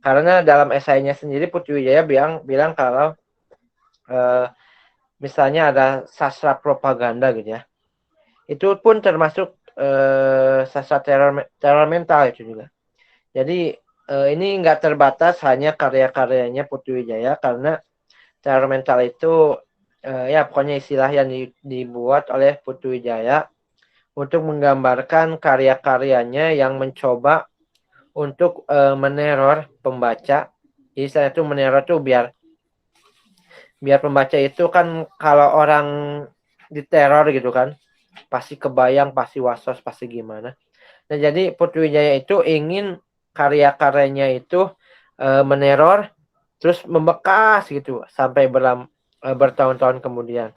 Karena dalam esainya sendiri Putu Wijaya bilang kalau misalnya ada sastra propaganda gitu ya. Itu pun termasuk sastra teror mental itu juga. Jadi ini enggak terbatas hanya karya-karyanya Putu Wijaya karena teror mental itu ya pokoknya istilah yang dibuat oleh Putu Wijaya untuk menggambarkan karya-karyanya yang mencoba untuk meneror pembaca. Jadi saya tuh meneror tuh biar pembaca itu kan kalau orang diteror gitu kan pasti kebayang, pasti was-was, pasti gimana. Nah jadi Putu Wijaya itu ingin karya-karyanya itu meneror terus membekas gitu sampai bertahun-tahun kemudian.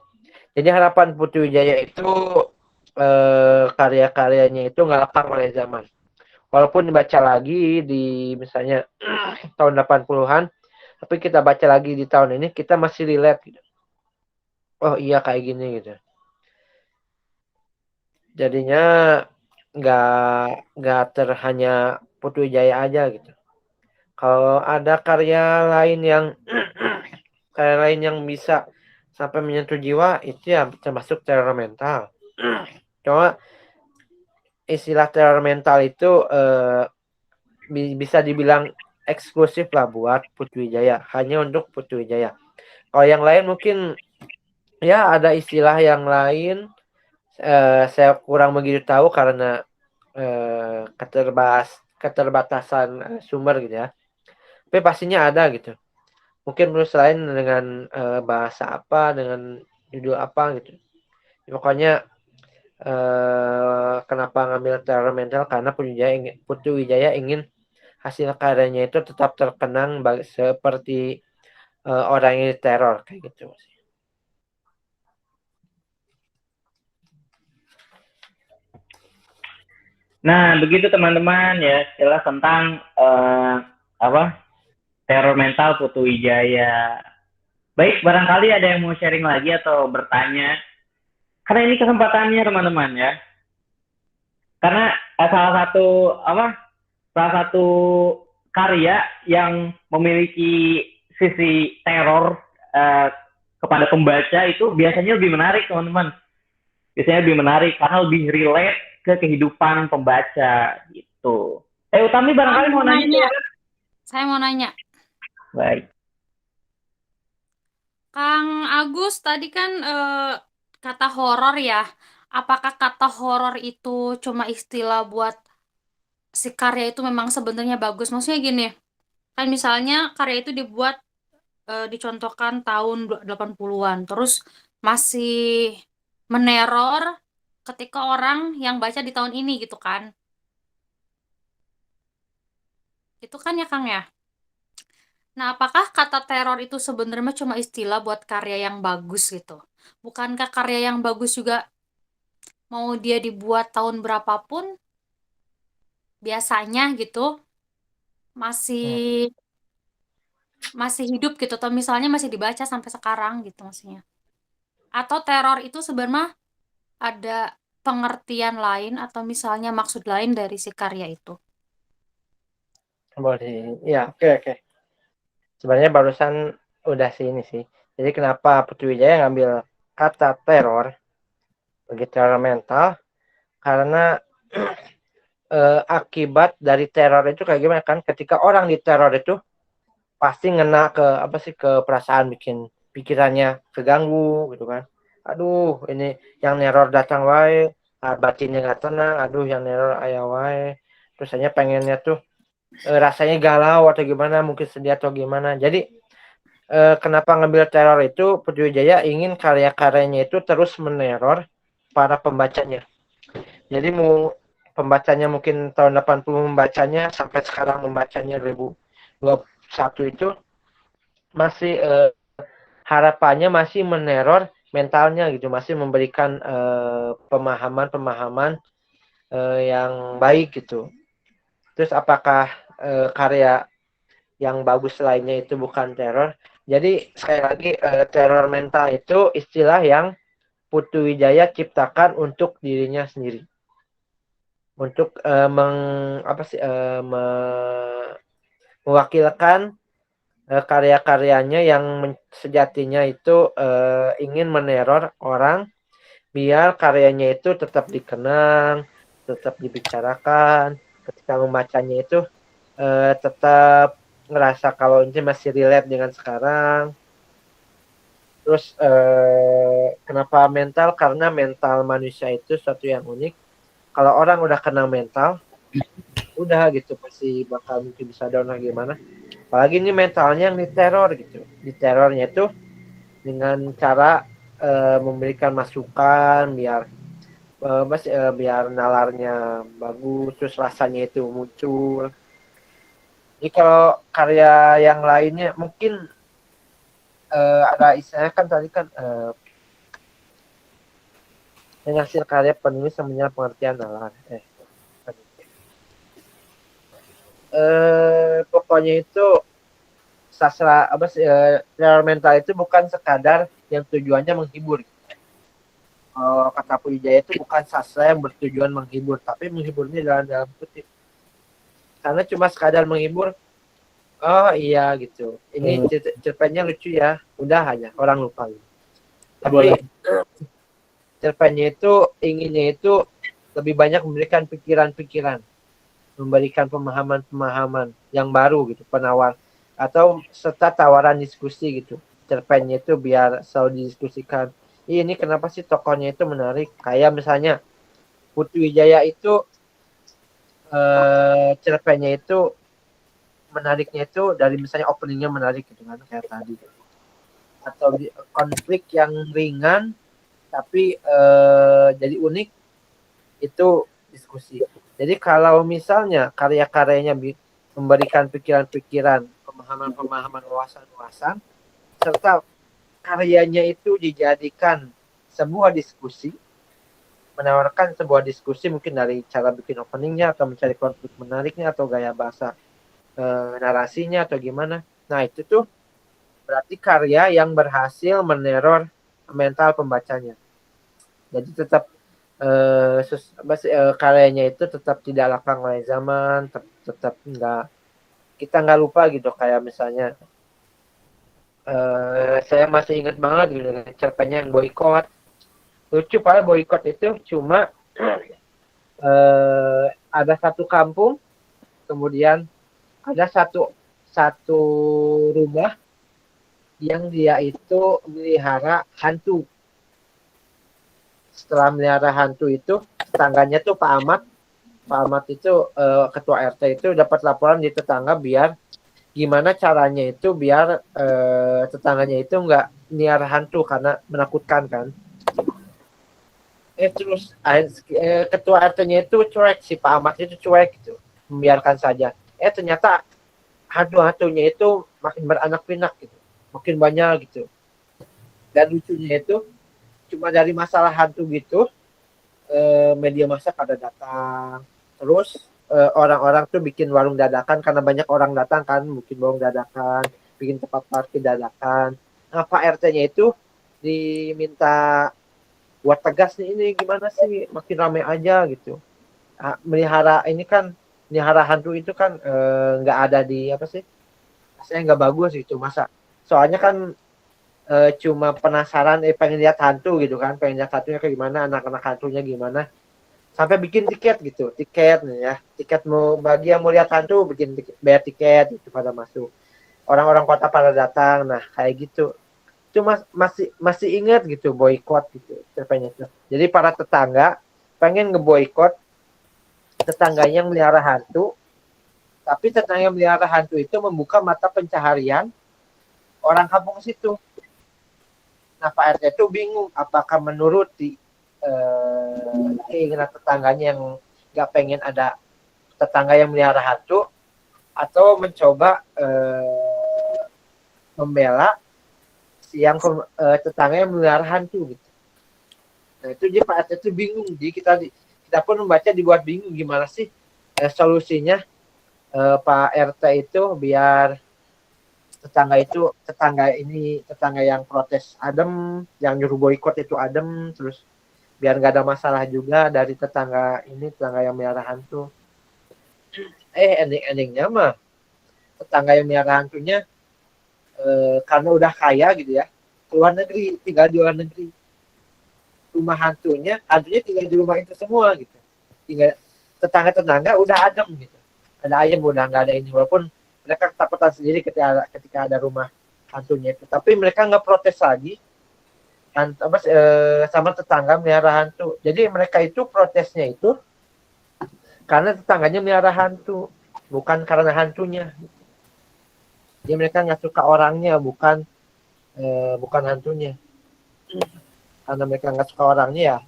Jadi harapan Putu Wijaya itu karya-karyanya itu nggak lekang oleh zaman. Walaupun dibaca lagi di misalnya tahun 80-an, tapi kita baca lagi di tahun ini, kita masih relate gitu. Oh iya kayak gini gitu. Jadinya nggak hanya Putu Wijaya aja gitu. Kalau ada karya lain yang bisa sampai menyentuh jiwa, itu ya termasuk teror mental. Cuma istilah teror mental itu bisa dibilang eksklusif lah buat Putu Wijaya, hanya untuk Putu Wijaya. Kalau yang lain mungkin ya ada istilah yang lain, saya kurang begitu tahu karena keterbatasan sumber gitu ya. Tapi pastinya ada gitu. Mungkin menurut lain dengan bahasa apa, dengan judul apa gitu. Pokoknya kenapa ngambil teror mental karena Putu Wijaya ingin hasil karyanya itu tetap terkenang seperti orang yang diteror kayak gitu. Nah, begitu teman-teman ya, jelas tentang teror mental Putu Wijaya. Baik, barangkali ada yang mau sharing lagi atau bertanya. Karena ini kesempatannya teman-teman ya. Karena salah satu karya yang memiliki sisi teror kepada pembaca itu biasanya lebih menarik teman-teman. Biasanya lebih menarik karena lebih relate ke kehidupan pembaca gitu. Utami barangkali mau nanya. Saya mau nanya. Baik. Kang Agus tadi kan kata horor ya. Apakah kata horor itu cuma istilah buat si karya itu memang sebenarnya bagus? Maksudnya gini, kan misalnya karya itu dibuat dicontohkan tahun 80-an, terus masih meneror ketika orang yang baca di tahun ini gitu kan. Itu kan ya Kang ya. Nah, apakah kata teror itu sebenarnya cuma istilah buat karya yang bagus gitu? Bukankah karya yang bagus juga mau dia dibuat tahun berapapun biasanya gitu masih masih hidup gitu atau misalnya masih dibaca sampai sekarang gitu maksudnya. Atau teror itu sebenarnya ada pengertian lain atau misalnya maksud lain dari si karya itu. Boleh. Ya, oke. Sebenarnya barusan udah sini sih. Jadi kenapa Putu Wijaya ngambil kata teror bagi teror mental? Karena akibat dari teror itu kayak gimana kan? Ketika orang diteror itu pasti ngena ke perasaan, bikin pikirannya keganggu gitu kan. Aduh, ini yang neror datang wae, batinnya nggak tenang. Aduh, yang neror aya wae. Terus hanya pengennya tuh rasanya galau atau gimana, mungkin sedih atau gimana. Jadi kenapa ngambil teror itu, Putri Wijaya ingin karya-karyanya itu terus meneror para pembacanya. Jadi mau pembacanya mungkin tahun 80 membacanya sampai sekarang membacanya 2021 itu masih harapannya masih meneror mentalnya gitu, masih memberikan pemahaman-pemahaman yang baik gitu. Terus apakah karya yang bagus lainnya itu bukan teror? Jadi sekali lagi teror mental itu istilah yang Putu Wijaya ciptakan untuk dirinya sendiri, untuk mewakilkan karya-karyanya yang sejatinya itu ingin meneror orang biar karyanya itu tetap dikenang, tetap dibicarakan, ketika membacanya itu tetap ngerasa kalau ini masih relate dengan sekarang. Terus kenapa mental? Karena mental manusia itu suatu yang unik. Kalau orang udah kena mental, udah gitu pasti bakal mungkin bisa down lagi gimana. Apalagi ini mentalnya yang diteror gitu. Diterornya itu dengan cara memberikan masukan biar nalarnya bagus, terus rasanya itu muncul. Jadi kalau karya yang lainnya mungkin ada istilahnya kan tadi kan menghasil karya penulis yang punya pengertian nalar. Pokoknya itu sastra teror mental itu bukan sekadar yang tujuannya menghibur. Kata Putri Wijaya itu bukan sastra yang bertujuan menghibur, tapi menghiburnya dalam kutip. Karena cuma sekadar menghibur, oh iya gitu. Ini cerpennya lucu ya, udah hanya orang lupa. Gitu. Tapi cerpennya itu inginnya itu lebih banyak memberikan pikiran-pikiran, memberikan pemahaman-pemahaman yang baru gitu, penawar atau serta tawaran diskusi gitu. Cerpennya itu biar selalu didiskusikan. Ini kenapa sih tokohnya itu menarik? Kayak misalnya Putri Wijaya itu cerpennya itu menariknya itu dari misalnya openingnya menarik gitu kan kayak tadi. Atau konflik yang ringan tapi jadi unik itu diskusi. Jadi kalau misalnya karya-karyanya memberikan pikiran-pikiran, pemahaman-pemahaman, wawasan-wawasan, serta karyanya itu dijadikan sebuah diskusi, menawarkan sebuah diskusi mungkin dari cara bikin openingnya atau mencari konflik menariknya atau gaya bahasa narasinya atau gimana. Nah itu tuh berarti karya yang berhasil meneror mental pembacanya. Jadi tetap karyanya itu tetap tidak lekang oleh zaman, tetap kita nggak lupa gitu kayak misalnya saya masih ingat banget gitu cerpennya yang boykot. Lucu padahal boykot itu cuma ada satu kampung, kemudian ada satu rumah yang dia itu melihara hantu. Setelah melihara hantu itu, tetangganya tuh Pak Ahmad. Pak Ahmad itu ketua RT itu dapat laporan di tetangga biar gimana caranya itu biar tetangganya itu nggak melihara hantu karena menakutkan kan. Terus ketua RT-nya itu cuek, si Pak Ahmad itu cuek gitu, membiarkan saja. Ternyata hantu-hantunya itu makin beranak pinak gitu, makin banyak gitu. Dan lucunya itu cuma dari masalah hantu gitu, media massa pada datang. Terus orang-orang tuh bikin warung dadakan karena banyak orang datang kan, bikin warung dadakan, bikin tempat parkir dadakan. Nah, Pak RT-nya itu diminta buat tegas nih, ini gimana sih makin ramai aja gitu. Melihara ini kan, melihara hantu itu kan nggak ada di apa sih, saya nggak bagus gitu masa. Soalnya kan cuma penasaran pengen lihat hantu gitu kan, pengen lihat hantunya kayak gimana, anak-anak hantunya gimana, sampai bikin tiket gitu, tiket nih ya, tiket mau bagi yang mau lihat hantu bikin tiket, bayar tiket gitu pada masuk, orang-orang kota pada datang. Nah kayak gitu, cuma masih ingat gitu boykot gitu cerpennya itu. Jadi para tetangga pengen ngeboykot tetangganya yang melihara hantu, tapi tetangga yang melihara hantu itu membuka mata pencaharian orang kampung situ. Nah Pak RT itu bingung apakah menuruti keinginan tetangganya yang nggak pengen ada tetangga yang melihara hantu, atau mencoba membela si yang tetangga yang melihara hantu gitu. Nah itu dia Pak RT itu bingung. Jadi kita pun membaca dibuat bingung gimana sih solusinya Pak RT itu biar tetangga yang protes adem, yang nyuruh boikot itu adem, terus biar nggak ada masalah juga dari tetangga yang melihara hantu. Endingnya mah tetangga yang melihara hantunya karena udah kaya gitu ya, keluar negeri, tinggal di luar negeri. Rumah hantunya tinggal di rumah itu semua gitu. Tinggal tetangga udah adem gitu. Ada ayam udah nggak ada ini, walaupun mereka ketakutan sendiri ketika ada rumah hantunya itu. Tapi mereka nggak protes lagi sama tetangga melihara hantu. Jadi mereka itu protesnya itu karena tetangganya melihara hantu, bukan karena hantunya. Jadi mereka nggak suka orangnya, bukan hantunya. Karena mereka nggak suka orangnya ya,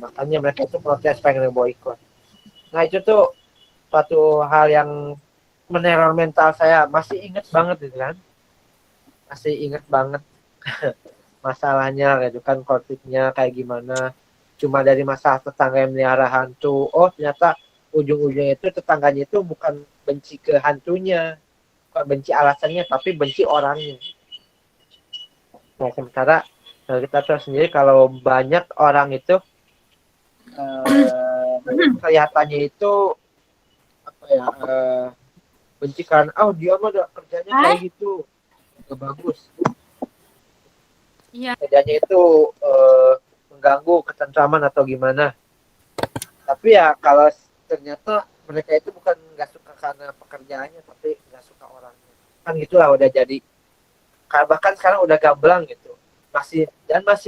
makanya mereka itu protes, pengen boikot. Nah itu tuh suatu hal yang meneror mental saya. Masih ingat banget gitu kan, masih ingat banget masalahnya gitu kan, konfliknya kayak gimana. Cuma dari masalah tetangga yang melihara hantu, oh ternyata ujung-ujungnya itu tetangganya itu bukan benci ke hantunya, bukan benci alasannya, tapi benci orangnya. Nah sementara kita tahu sendiri kalau banyak orang itu kelihatannya itu benci karena dia mah kerjanya kayak gitu, gak bagus. Iya. Kerjanya itu mengganggu ketentraman atau gimana. Tapi ya kalau ternyata mereka itu bukan nggak suka karena pekerjaannya, tapi nggak suka orangnya. Kan gitulah udah jadi. Bahkan sekarang udah gamblang gitu. Masih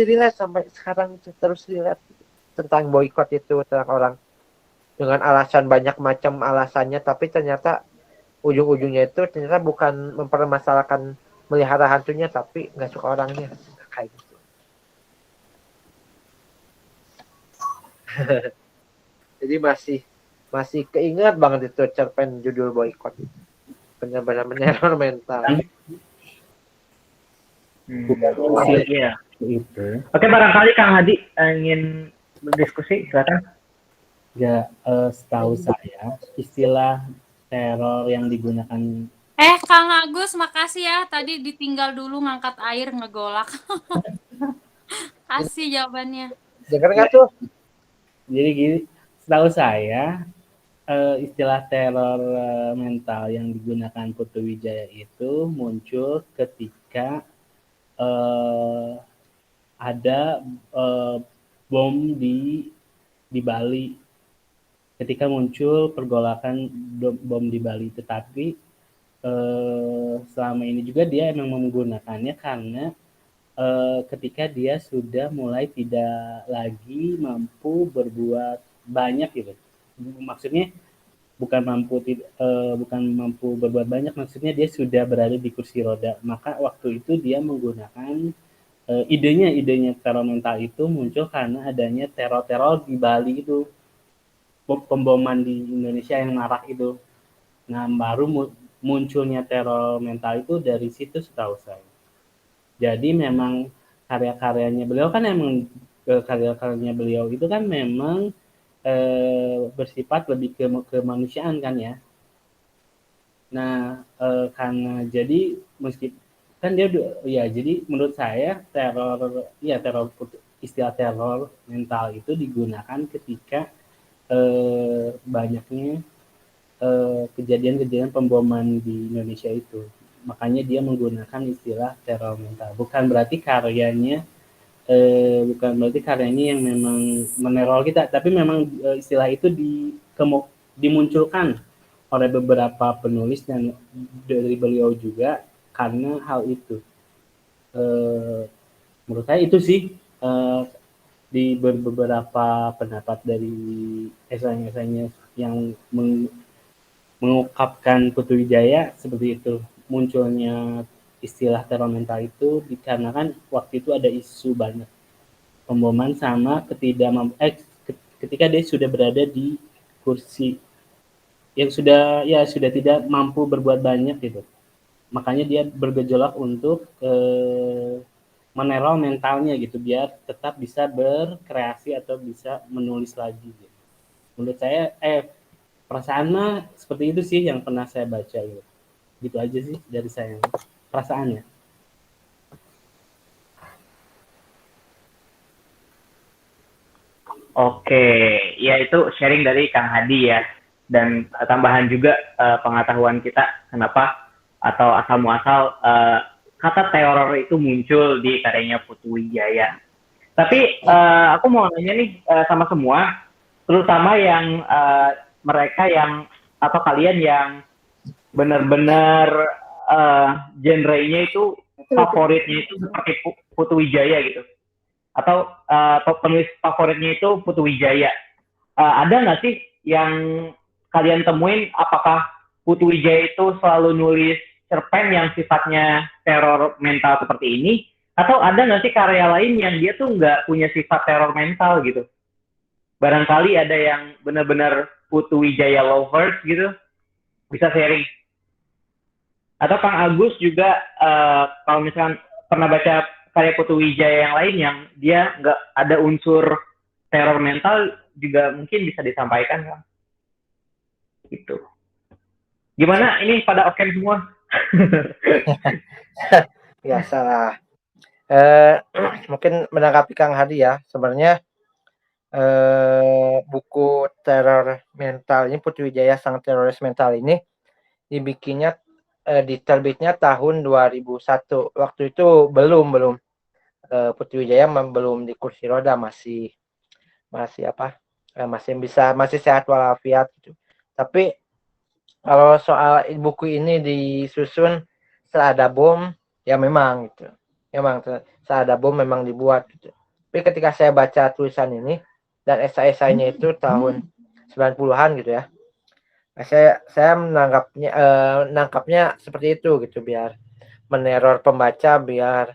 relate sampai sekarang, terus relate tentang boikot itu, tentang orang dengan alasan banyak macam alasannya, tapi ternyata ujung-ujungnya itu ternyata bukan mempermasalahkan melihara hantunya, tapi nggak suka orangnya kayak gitu. Jadi masih keinget banget itu cerpen judul boikot, benar-benar meneror mental. Iya. Oke, barangkali Kang Hadi ingin berdiskusi, silakan. Ya, setahu saya istilah teror yang digunakan. Kang Agus, makasih ya. Tadi ditinggal dulu ngangkat air ngegolak. Kasih jawabannya. Dengar nggak tuh? Jadi gini, setahu saya istilah teror mental yang digunakan Putu Wijaya itu muncul ketika ada bom di Bali. Ketika muncul pergolakan bom di Bali, tetapi selama ini juga dia memang menggunakannya karena ketika dia sudah mulai tidak lagi mampu berbuat banyak gitu. Maksudnya bukan mampu berbuat banyak, maksudnya dia sudah berada di kursi roda. Maka waktu itu dia menggunakan idenya teror mental itu muncul karena adanya teror di Bali itu, pemboman di Indonesia yang marak itu. Nah, baru munculnya teror mental itu dari situ setahu saya. Jadi memang karya-karyanya beliau kan emang karya-karyanya beliau itu kan memang bersifat lebih ke kemanusiaan kan ya. Nah, karena jadi meski kan dia ya, jadi menurut saya istilah teror mental itu digunakan ketika banyaknya kejadian-kejadian pemboman di Indonesia itu. Makanya dia menggunakan istilah teror mental. Bukan berarti karyanya yang memang meneror kita, tapi memang istilah itu dimunculkan oleh beberapa penulis dan dari beliau juga karena hal itu. Menurut saya itu sih di beberapa pendapat dari esainya yang mengungkapkan Putu Wijaya seperti itu. munculnya istilah teror mental itu dikarenakan waktu itu ada isu banyak pemboman sama ketika dia sudah berada di kursi yang sudah tidak mampu berbuat banyak gitu. Makanya dia bergejolak untuk meneror mentalnya gitu biar tetap bisa berkreasi atau bisa menulis lagi gitu. Menurut saya perasaan mah seperti itu sih yang pernah saya baca gitu. Gitu aja sih dari saya perasaannya. Oke, ya itu sharing dari Kang Hadi ya. Dan tambahan juga pengetahuan kita kenapa atau asal muasal kata teror itu muncul di karyanya Putu Wijaya. Tapi aku mau nanya nih sama semua, terutama yang mereka yang atau kalian yang benar-benar genre-nya itu favoritnya itu seperti Putu Wijaya gitu, atau penulis favoritnya itu Putu Wijaya. Ada nggak sih yang kalian temuin? Apakah Putu Wijaya itu selalu nulis cerpen yang sifatnya teror mental seperti ini? Atau ada nggak sih karya lain yang dia tuh nggak punya sifat teror mental gitu? Barangkali ada yang benar-benar Putu Wijaya lovers gitu, bisa sharing. Atau Kang Agus juga kalau misalkan pernah baca karya Putu Wijaya yang lain yang dia nggak ada unsur teror mental juga mungkin bisa disampaikan kan? Gitu. Gimana ini pada oke semua? Biasalah. Mungkin menanggapi Kang Hadi ya, sebenarnya buku teror mental ini Putu Wijaya Sang Teroris Mental ini dibikinnya diterbitnya tahun 2001. Waktu itu belum Putu Wijaya belum di kursi roda, masih masih sehat walafiat gitu. Tapi kalau soal buku ini disusun seada bom ya memang gitu. Memang seada bom memang dibuat gitu. Tapi ketika saya baca tulisan ini dan esai-esainya itu tahun 90-an gitu ya. Saya menangkapnya seperti itu gitu, biar meneror pembaca, biar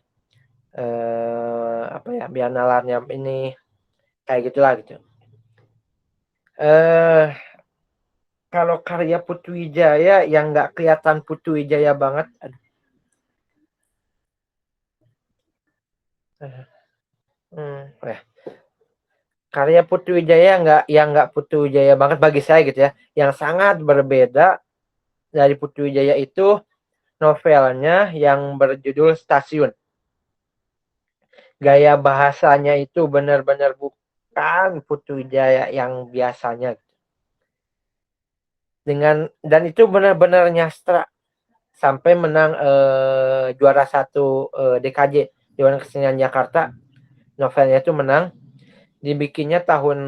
biar nalarnya ini kayak gitulah gitu. Kalau karya Putu Wijaya yang nggak kelihatan Putu Wijaya banget, karya Putu Wijaya nggak Putu Wijaya banget bagi saya gitu ya. Yang sangat berbeda dari Putu Wijaya itu novelnya yang berjudul Stasiun. Gaya bahasanya itu benar-benar bukan Putu Wijaya yang biasanya. Dan itu benar-benar nyastra sampai menang juara 1 DKJ Dewan Kesenian Jakarta. Novelnya itu menang, dibikinnya tahun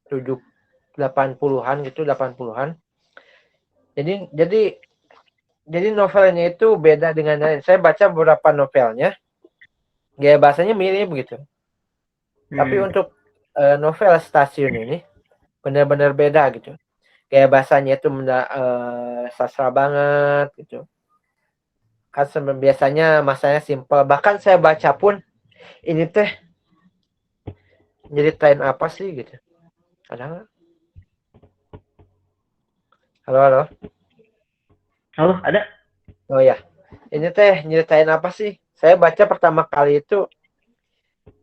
80-an gitu, 80-an. Jadi novelnya itu beda dengan lain. Saya baca beberapa novelnya, gaya bahasanya mirip gitu. Tapi untuk novel Stasiun ini benar-benar beda gitu. Gaya bahasanya itu sastra banget gitu. Kan biasanya masanya simpel. Bahkan saya baca pun ini teh nyeritain apa sih gitu. Ada nggak? Halo. Halo, ada? Oh ya, ini teh nyeritain apa sih? Saya baca pertama kali itu,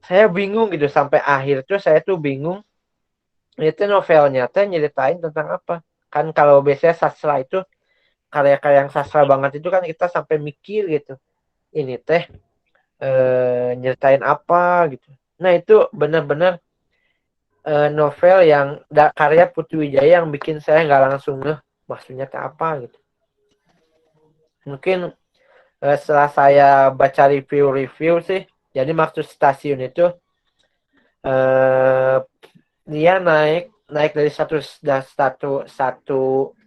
saya bingung gitu, sampai akhir tuh saya tuh bingung. Itu novelnya teh nyeritain tentang apa? Kan kalau biasanya sastra itu, karya-karya yang sastra banget itu kan kita sampai mikir gitu. Ini teh nyeritain apa gitu. Nah itu benar-benar novel yang karya Putu Wijaya yang bikin saya nggak langsung maksudnya ke apa gitu. Mungkin setelah saya baca review sih, jadi maksud Stasiun itu dia naik dari satu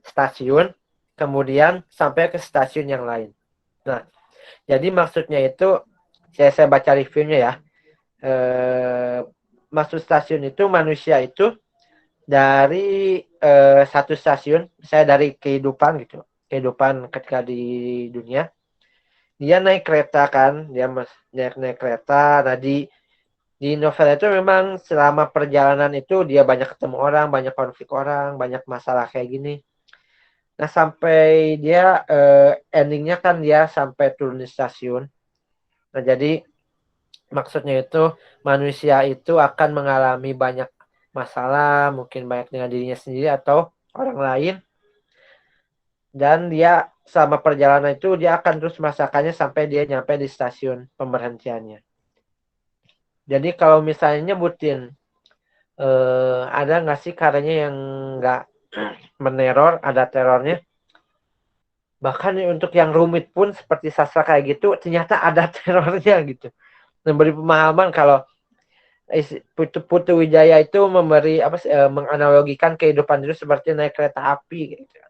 stasiun kemudian sampai ke stasiun yang lain. Nah, jadi maksudnya itu saya baca reviewnya ya. Maksud stasiun itu manusia itu dari satu stasiun, saya dari kehidupan gitu. kehidupan ketika di dunia. Dia naik kereta kan, dia naik kereta. Nah di novel itu memang selama perjalanan itu dia banyak ketemu orang, banyak konflik orang, banyak masalah kayak gini. Nah sampai dia endingnya kan dia sampai turun di stasiun. Nah jadi maksudnya itu manusia itu akan mengalami banyak masalah, mungkin banyak dengan dirinya sendiri atau orang lain. Dan dia selama perjalanan itu dia akan terus merasakannya sampai dia nyampe di stasiun pemberhentiannya. Jadi kalau misalnya nyebutin ada nggak sih karyanya yang nggak meneror, ada terornya? Bahkan untuk yang rumit pun seperti sastra kayak gitu, ternyata ada terornya gitu. Memberi pemahaman kalau Putu Wijaya itu memberi menganalogikan kehidupan itu seperti naik kereta api gitu.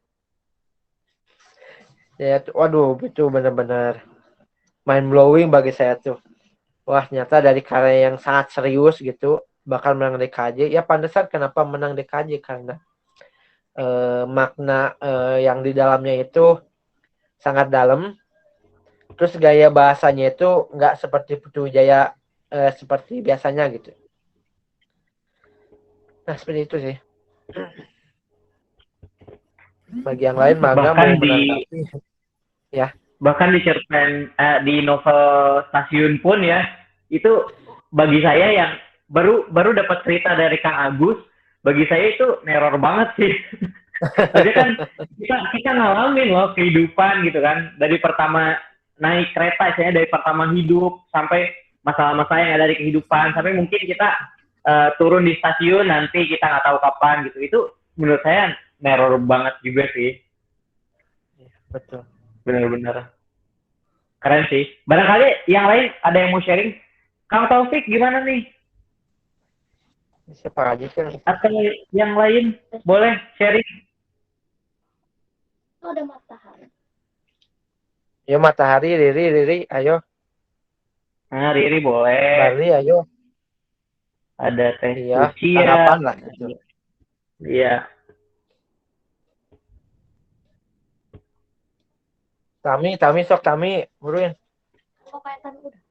Ya, waduh, itu benar-benar mind blowing bagi saya tuh. Wah, ternyata dari karya yang sangat serius gitu, bakal menang DKJ. Ya, pantesan kenapa menang DKJ karena makna yang di dalamnya itu sangat dalam. Terus gaya bahasanya itu nggak seperti Putu Wijaya seperti biasanya gitu. Nah, seperti itu sih. Bagi yang lain manga Bahkan mau menanggapi. Ya. Bahkan di cerpen di novel Stasiun pun ya, itu bagi saya yang baru dapat cerita dari Kang Agus, bagi saya itu neror banget sih. Maksudnya kan kita ngalamin loh kehidupan gitu kan, dari pertama naik kereta, saya dari pertama hidup sampai masalah-masalah yang ada di kehidupan, sampai mungkin kita turun di stasiun nanti kita nggak tahu kapan gitu. Itu menurut saya neror banget juga sih. Betul. Benar-benar keren sih. Barangkali yang lain ada yang mau sharing? Kang Taufik gimana nih? Siapa aja sih? Atau yang lain boleh sharing? Oh, ada matahari. Yo Matahari, Riri, ayo. Nah, Riri boleh. Barli, ayo. Ada Teh Iya, Suci tanggapan lah gitu. Iya. Tami sok Tami, buruin. Oh, kayak tadi udah.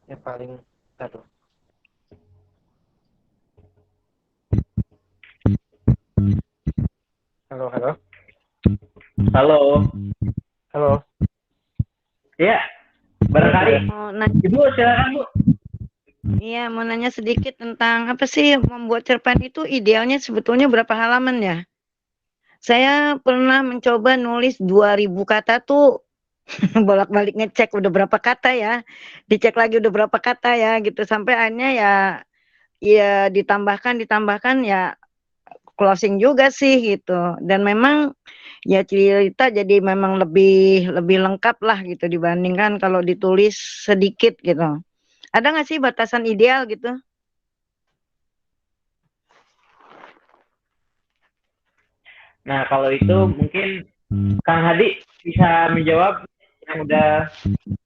Yang paling aduh. Halo. Iya. Barangkali Ibu silakan Bu. Iya, mau nanya sedikit tentang apa sih membuat cerpen itu idealnya sebetulnya berapa halaman ya? Saya pernah mencoba nulis 2000 kata tuh bolak-balik ngecek udah berapa kata ya, dicek lagi udah berapa kata ya gitu sampai akhirnya ya ditambahkan ya closing juga sih gitu. Dan memang ya cerita jadi memang lebih lengkap lah gitu dibandingkan kalau ditulis sedikit gitu. Ada nggak sih batasan ideal gitu? Nah, kalau itu mungkin Kang Hadi bisa menjawab yang udah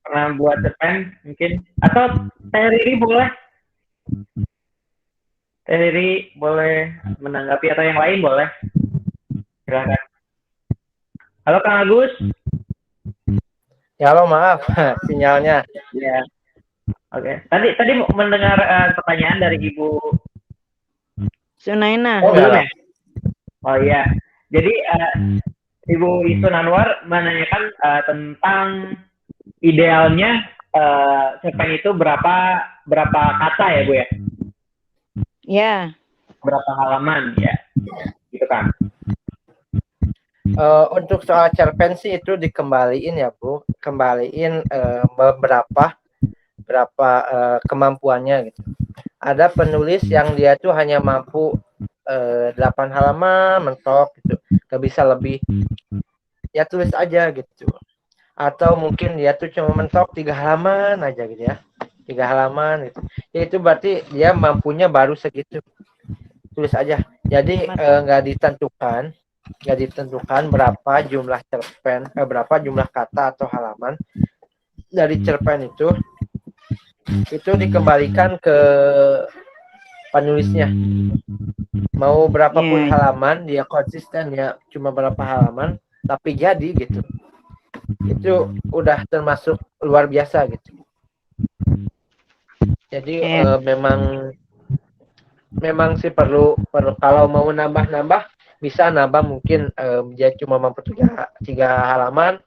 pernah buat cerpen mungkin, atau Teh Riri boleh. Teh Riri boleh menanggapi atau yang lain boleh. Silakan. Halo Kang Agus. Ya halo, maaf sinyalnya. Ya. Oke. Tadi mendengar pertanyaan dari Ibu Sunaina. Oh iya. Jadi Ibu Isun Anwar menanyakan tentang idealnya cerpen itu berapa kata ya Bu ya? Ya. Berapa halaman ya? Gitu kan. Untuk soal cerpen sih itu dikembaliin ya Bu, kembaliin berapa kemampuannya gitu. Ada penulis yang dia tuh hanya mampu 8 halaman mentok gitu, gak bisa lebih, ya tulis aja gitu. Atau mungkin dia tuh cuma mentok 3 halaman aja gitu ya, 3 halaman gitu. Ya itu berarti dia mampunya baru segitu, tulis aja. Jadi nggak ditentukan berapa jumlah cerpen, berapa jumlah kata atau halaman dari cerpen itu. itu dikembalikan ke penulisnya. Mau berapapun Iya. halaman, dia konsisten ya cuma berapa halaman, tapi jadi gitu. Itu udah termasuk luar biasa gitu. Jadi Iya. memang sih perlu kalau mau nambah bisa nambah, mungkin dia cuma mampu tiga halaman,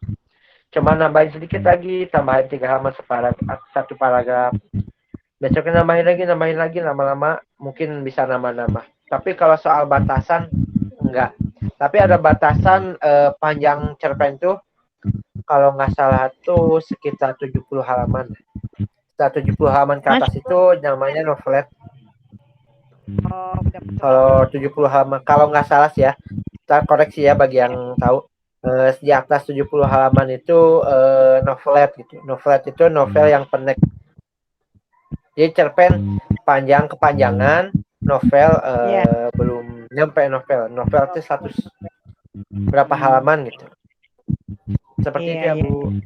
coba nambahin sedikit lagi, tambahin 3 halaman satu paragraf, besoknya nambahin lagi, lama-lama mungkin bisa nambah. Tapi kalau soal batasan enggak, tapi ada batasan panjang cerpen tuh kalau nggak salah tuh sekitar 70 halaman. Setelah 70 halaman ke atas itu namanya novelet. Oh, udah betul. Kalau 70 halaman, kalau nggak salah sih ya, kita koreksi ya bagi yang tahu. Di atas 70 halaman itu novelet gitu. Novelet itu novel yang pendek. Jadi cerpen panjang kepanjangan, novel belum nyampe novel. Novel itu 100 berapa halaman gitu. Seperti itu ya, Bu.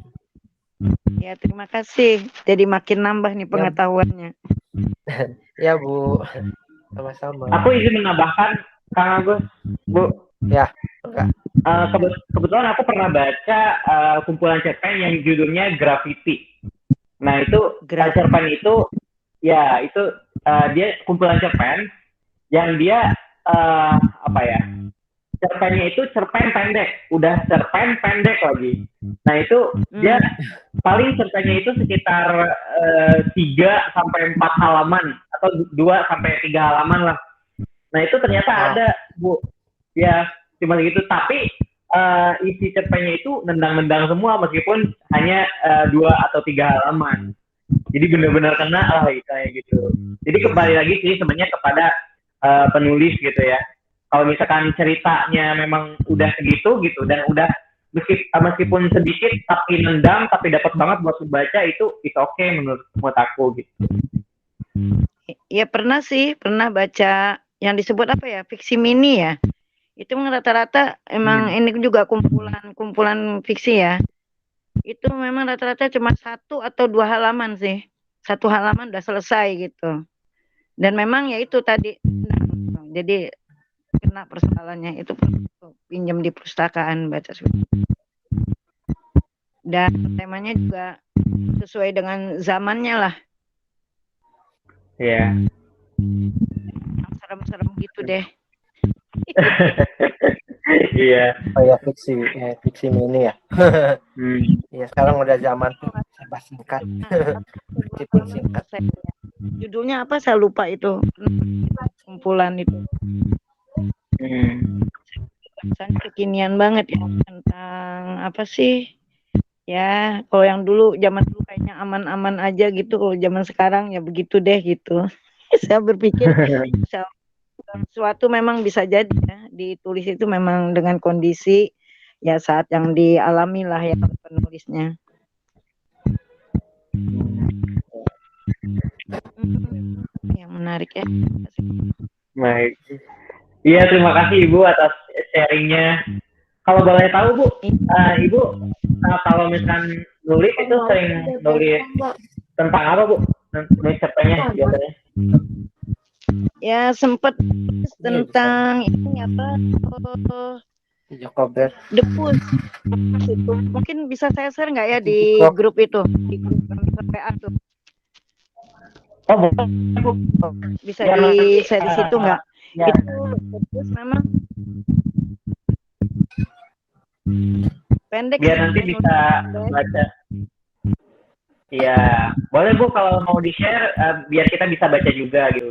Ya, terima kasih. Jadi makin nambah nih pengetahuannya. Ya, Bu. Sama-sama. Aku izin menambahkan, Kang Agus, Bu. Ya. Kebetulan aku pernah baca kumpulan cerpen yang judulnya Graffiti. Nah, itu cerpen itu ya itu dia kumpulan cerpen yang dia cerpennya itu cerpen pendek, udah cerpen pendek lagi. Nah, itu dia paling cerpennya itu sekitar 3 sampai 4 halaman atau 2 sampai 3 halaman lah. Nah, itu ternyata ada, Bu. Ya, cuma gitu, tapi isi cerpennya itu nendang-nendang semua meskipun hanya 2 atau 3 halaman. Jadi benar-benar kena kayak gitu. Jadi kembali lagi sih sebenarnya kepada penulis gitu ya. Kalau misalkan ceritanya memang udah segitu gitu dan udah meskipun sedikit tapi nendang tapi dapat banget buat membaca, itu oke menurut aku gitu. Ya pernah baca yang disebut apa ya, fiksi mini ya. Itu rata-rata emang ini juga kumpulan fiksi ya. Itu memang rata-rata cuma 1 atau 2 halaman sih. 1 halaman udah selesai gitu. Dan memang ya itu tadi, jadi kena persoalannya itu pinjam di perpustakaan baca. Dan temanya juga sesuai dengan zamannya lah. Iya. Serem-serem gitu deh. Iya. Ya fiksi mini ya. Ya sekarang udah zaman serba singkat. Singkat. Judulnya apa saya lupa itu. Kumpulan itu. Kekinian banget ya tentang apa sih? Ya, kalau yang zaman dulu kayaknya aman-aman aja gitu. Kalau zaman sekarang ya begitu deh gitu. Saya berpikir sesuatu memang bisa jadi ya ditulis itu memang dengan kondisi ya saat yang dialami lah ya penulisnya. Yang menarik ya. Baik. Iya, terima kasih Ibu atas sharingnya. Kalau boleh tahu Bu, Ibu kalau misalkan nulis itu sering nulis tentang apa Bu? Nulis cerpennya biasanya? Ya sempat tentang ini apa? Jokober. Depus. Itu mungkin bisa saya share nggak ya di grup itu, di grup PA tuh? Oh, Bu. Bisa di share di situ nggak? Ya. Itu Depus memang pendek. Biar nanti bisa baca. Iya, boleh Bu kalau mau di-share biar kita bisa baca juga gitu.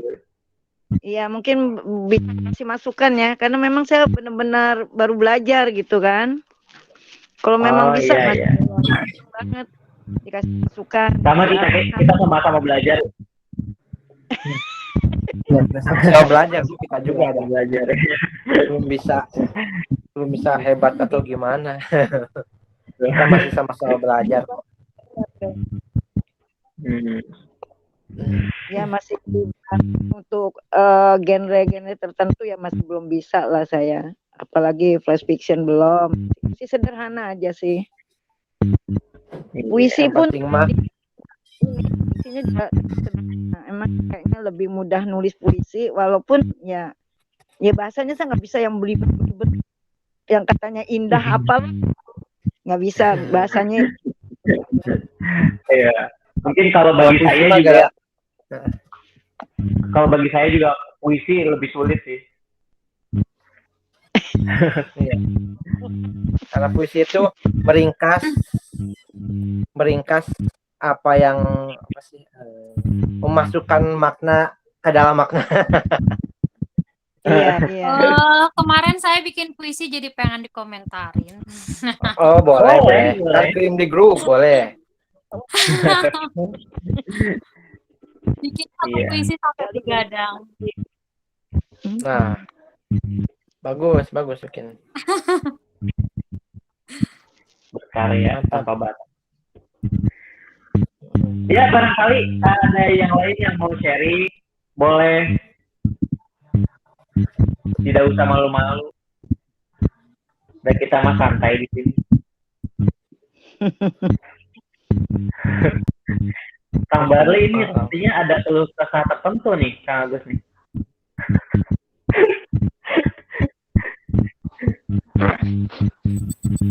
Iya, mungkin bisa kasih masukan ya, karena memang saya benar-benar baru belajar gitu kan. Kalau memang bisa banget dikasih masukan. Sama kita sama-sama belajar. Saya belajar, kita juga ada belajar. belum bisa hebat atau gimana. Kita masih sama-sama belajar. Ya masih untuk genre-genre tertentu ya masih belum bisa lah saya. Apalagi flash fiction belum. Masih sederhana aja sih. Puisi pun puisinya juga emang kayaknya lebih mudah nulis puisi walaupun ya bahasanya saya nggak bisa yang belibet yang katanya indah apa nggak bisa bahasanya. Iya. Mungkin kalau bagi saya mah juga, gaya. kalau bagi saya juga puisi lebih sulit sih. Iya. Karena puisi itu meringkas apa yang memasukkan makna ke dalam makna. Iya. Kemarin saya bikin puisi jadi pengen dikomentarin. Oh, boleh. Boleh. Ntar kirim di grup, boleh. Bikin satu Iya. puisi sampai begadang. Nah, bagus bikin. Berkarya Mantap. tanpa batas. Ya, barangkali ada yang lain yang mau sharing, boleh. Tidak usah malu-malu. Dan kita mah santai di sini. Kang Barli ini sepertinya ada keluh kesah tertentu nih, Kang Agus nih.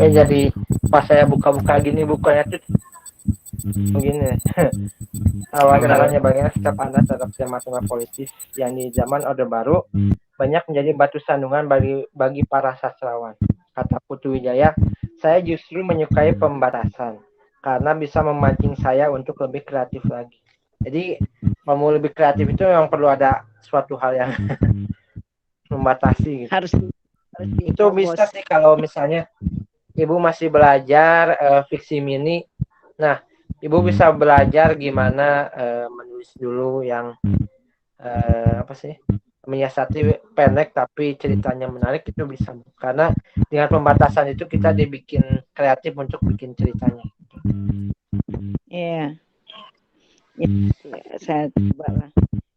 Jadi pas saya buka-buka gini bukannya tuh begini. Awal-awalnya banyak sikap Anda terhadap tema-tema politis yang di zaman Orde Baru banyak menjadi batu sandungan bagi para sastrawan. Kata Putu Wijaya, saya justru menyukai pembatasan karena bisa memancing saya untuk lebih kreatif lagi. Jadi mau lebih kreatif itu memang perlu ada suatu hal yang membatasi. Gitu. Harus itu bisa sih kalau misalnya Ibu masih belajar fiksi mini. Nah, Ibu bisa belajar gimana menulis dulu yang menyiasati pendek tapi ceritanya menarik itu bisa. Karena dengan pembatasan itu kita dibikin kreatif untuk bikin ceritanya. Iya. Ya, saya coba lah.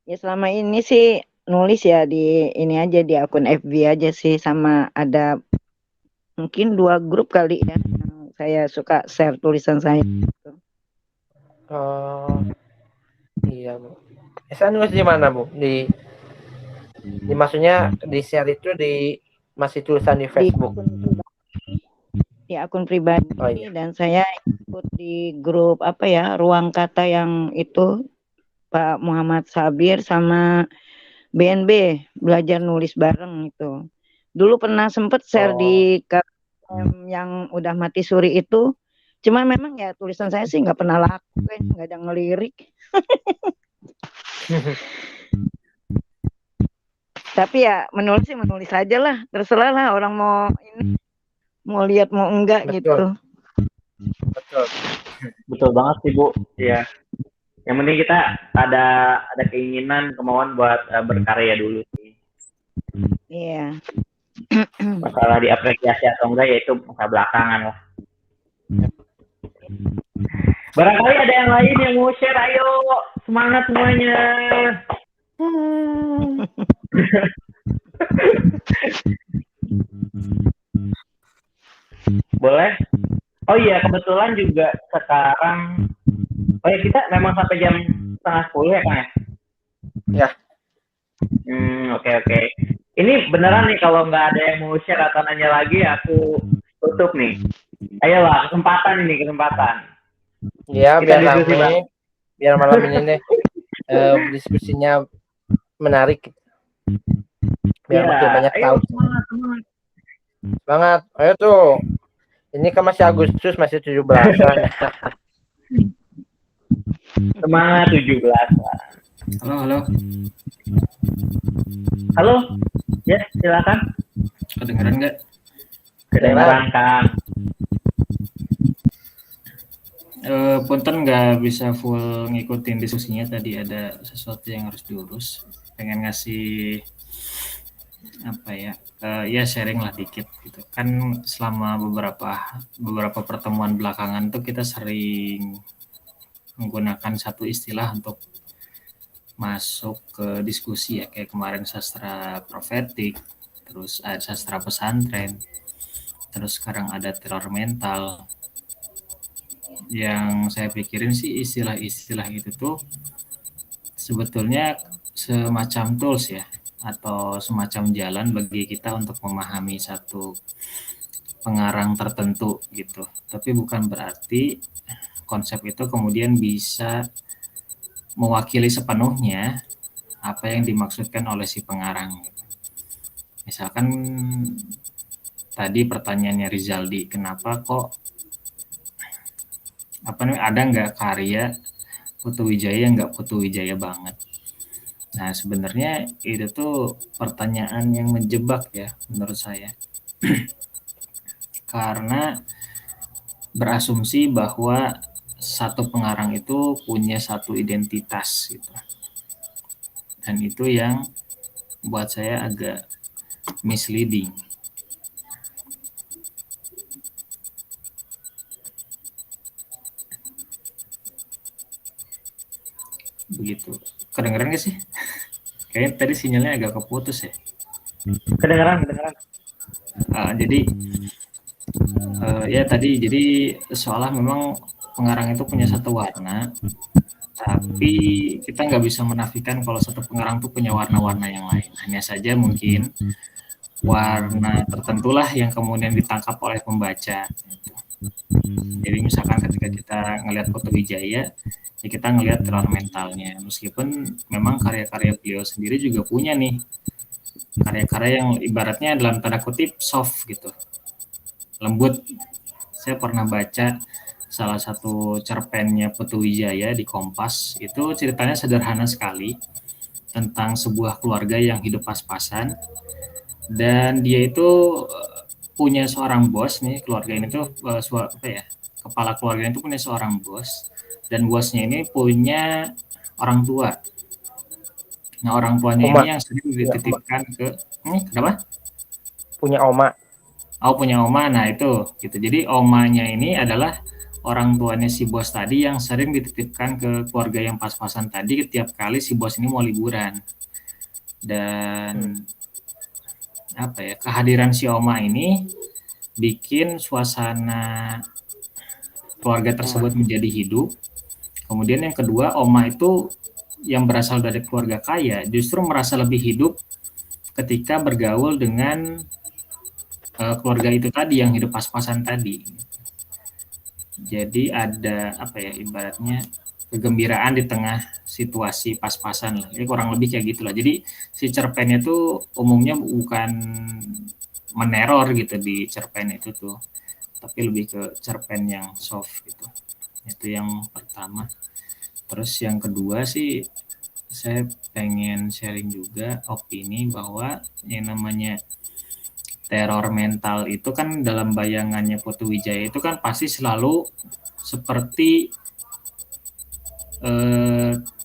Ya selama ini sih nulis ya di ini aja di akun FB aja sih sama ada mungkin 2 grup kali ya yang saya suka share tulisan saya. Oh, iya Bu. Saya nulis di mana Bu? Di maksudnya di share itu di masih tulisan di Facebook. Di akun pribadi Oh, iya. dan saya ikut di grup Ruang Kata yang itu Pak Muhammad Sabir sama BNB belajar nulis bareng itu. Dulu pernah sempet share di KM yang udah mati suri itu. Cuma memang ya tulisan saya sih nggak pernah laku, nggak ada ngelirik. Tapi ya menulis aja lah, terserah lah orang mau lihat mau enggak. Betul. Gitu. Betul banget sih Bu. Iya. Yang penting kita ada keinginan, kemauan buat berkarya dulu sih. Iya. Masalah diapresiasi atau enggak ya itu masalah belakangan lah. Barangkali ada yang lain yang mau share, ayo semangat semuanya. Boleh? Oh iya, kebetulan juga sekarang kita memang sampai jam 9:30 ya Kang ya? Ya. Oke. Ini beneran nih kalau nggak ada yang mau share atau nanya lagi aku tutup nih. Ayolah, kesempatan. Ya, Kita biar diskusi, Bang. ramai. Biar malam ini nih diskusinya menarik. Biar makin banyak tahu. Semangat. Ayo tuh. Ini kan masih Agustus, masih 17-an. Semangat 17-an. Halo. Ya, silakan. Kedengeran nggak? Kedengeran, Kang. Punten nggak bisa full ngikutin diskusinya, tadi ada sesuatu yang harus diurus. Pengen ngasih sharing lah dikit gitu. Kan selama beberapa pertemuan belakangan tuh kita sering menggunakan satu istilah untuk masuk ke diskusi ya, kayak kemarin sastra profetik, terus ada sastra pesantren, terus sekarang ada teror mental. yang saya pikirin sih istilah-istilah itu tuh sebetulnya semacam tools ya, atau semacam jalan bagi kita untuk memahami satu pengarang tertentu gitu. Tapi bukan berarti konsep itu kemudian bisa mewakili sepenuhnya apa yang dimaksudkan oleh si pengarang. Misalkan tadi pertanyaannya Rizaldi, kenapa kok ada nggak karya Putu Wijaya yang nggak Putu Wijaya banget? Nah, sebenarnya itu tuh pertanyaan yang menjebak ya menurut saya. Karena berasumsi bahwa satu pengarang itu punya satu identitas gitu. Dan itu yang buat saya agak misleading. Begitu. Kedengeran gak sih? Kayaknya tadi sinyalnya agak keputus ya. Kedengeran. Jadi ya tadi jadi seolah memang pengarang itu punya satu warna, tapi kita nggak bisa menafikan kalau satu pengarang itu punya warna-warna yang lain. Hanya saja mungkin warna tertentulah yang kemudian ditangkap oleh pembaca. Jadi misalkan ketika kita ngelihat Putu Wijaya, ya kita ngelihat teror mentalnya. Meskipun memang karya-karya beliau sendiri juga punya nih karya-karya yang ibaratnya dalam tanda kutip soft gitu, lembut. Saya pernah baca salah satu cerpennya Putu Wijaya di Kompas, itu ceritanya sederhana sekali tentang sebuah keluarga yang hidup pas-pasan, dan dia itu punya seorang bos nih. Keluarga ini tuh kepala keluarga itu punya seorang bos, dan bosnya ini punya orang tua. Nah, orang tuanya Oma. ini yang sering dititipkan ke kenapa? Punya oma. Punya oma. Nah, itu gitu. Jadi omanya ini adalah orang tuanya si bos tadi yang sering dititipkan ke keluarga yang pas-pasan tadi setiap kali si bos ini mau liburan. Dan kehadiran si oma ini bikin suasana keluarga tersebut menjadi hidup. Kemudian yang kedua, oma itu yang berasal dari keluarga kaya justru merasa lebih hidup ketika bergaul dengan keluarga itu tadi yang hidup pas-pasan tadi. Jadi ada ibaratnya kegembiraan di tengah situasi pas-pasan lah. Jadi kurang lebih kayak gitulah. Jadi si cerpennya tuh umumnya bukan meneror gitu di cerpen itu tuh, tapi lebih ke cerpen yang soft gitu. Itu yang pertama. Terus yang kedua sih, saya pengen sharing juga opini bahwa yang namanya teror mental itu kan dalam bayangannya Putu Wijaya itu kan pasti selalu seperti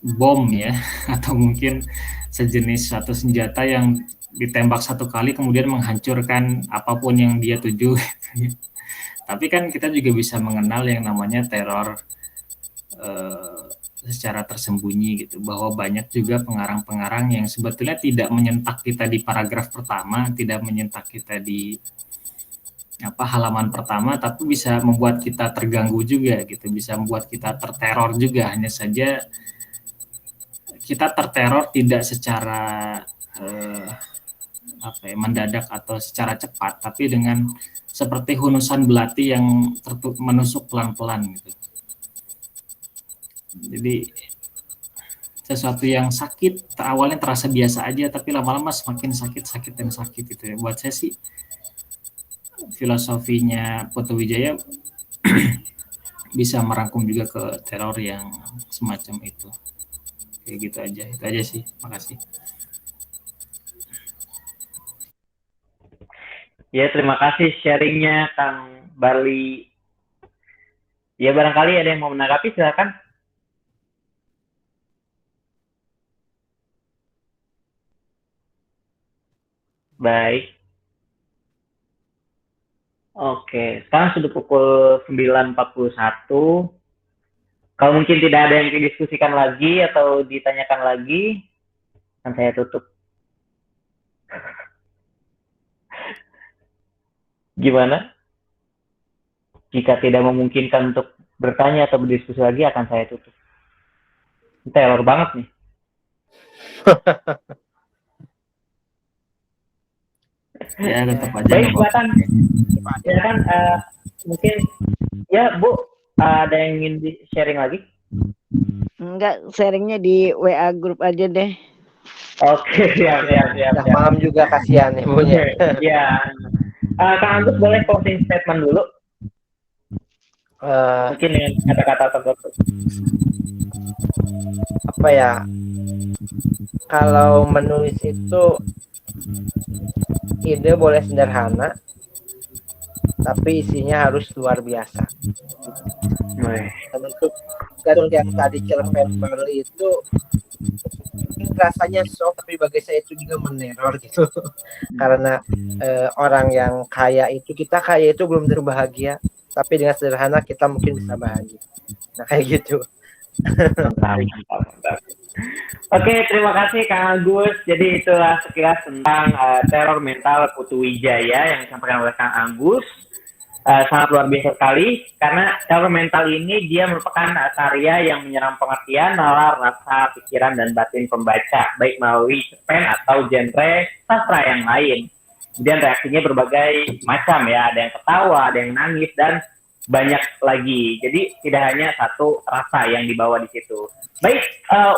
bom ya, atau mungkin sejenis satu senjata yang ditembak satu kali kemudian menghancurkan apapun yang dia tuju. Tapi kan kita juga bisa mengenal yang namanya teror secara tersembunyi gitu, bahwa banyak juga pengarang-pengarang yang sebetulnya tidak menyentak kita di paragraf pertama, tidak menyentak kita di halaman pertama, tapi bisa membuat kita terganggu juga gitu, bisa membuat kita terteror juga. Hanya saja kita terteror tidak secara mendadak atau secara cepat, tapi dengan seperti hunusan belati yang menusuk pelan-pelan gitu. Jadi sesuatu yang sakit awalnya terasa biasa aja, tapi lama-lama semakin sakit dan sakit gitu ya. Buat saya sih filosofinya Putu Wijaya bisa merangkum juga ke teror yang semacam itu. Kayak gitu aja. Itu aja sih. Makasih. Ya, terima kasih sharingnya Kang Barli. Ya, barangkali ada yang mau menanggapi, silakan. Baik. Oke, sekarang sudah pukul 9.41. Kalau mungkin tidak ada yang didiskusikan lagi atau ditanyakan lagi, kan saya tutup. Gimana? Jika tidak memungkinkan untuk bertanya atau berdiskusi lagi akan saya tutup. Teror banget nih. Ya tetap aja Baik, nggak apa-apa. silakan. Ya kan, mungkin ya Bu, ada yang ingin sharing lagi? Enggak, sharingnya di WA grup aja deh. Oke, siap. Udah malam juga, kasihan ibunya. Ya, Kang Agus boleh closing statement dulu, Eh, mungkin dengan kata-kata tertutup. apa ya? Kalau menulis itu ide boleh sederhana, tapi isinya harus luar biasa. Dan untuk yang tadi cerpen Barley itu rasanya soft, tapi bagi saya itu juga meneror gitu. Karena orang yang kaya itu, kita kaya itu belum tentu bahagia, tapi dengan sederhana kita mungkin bisa bahagia. Nah kayak gitu. Mantap. Oke, terima kasih Kang Agus. Jadi itulah sekilas tentang teror mental Putu Wijaya yang disampaikan oleh Kang Agus. Sangat luar biasa sekali karena teror mental ini dia merupakan karya yang menyerang pengertian, nalar, rasa, pikiran, dan batin pembaca, baik melalui cerpen atau genre sastra yang lain. Kemudian reaksinya berbagai macam ya, ada yang ketawa, ada yang nangis, dan banyak lagi. Jadi tidak hanya satu rasa yang dibawa di situ. Baik,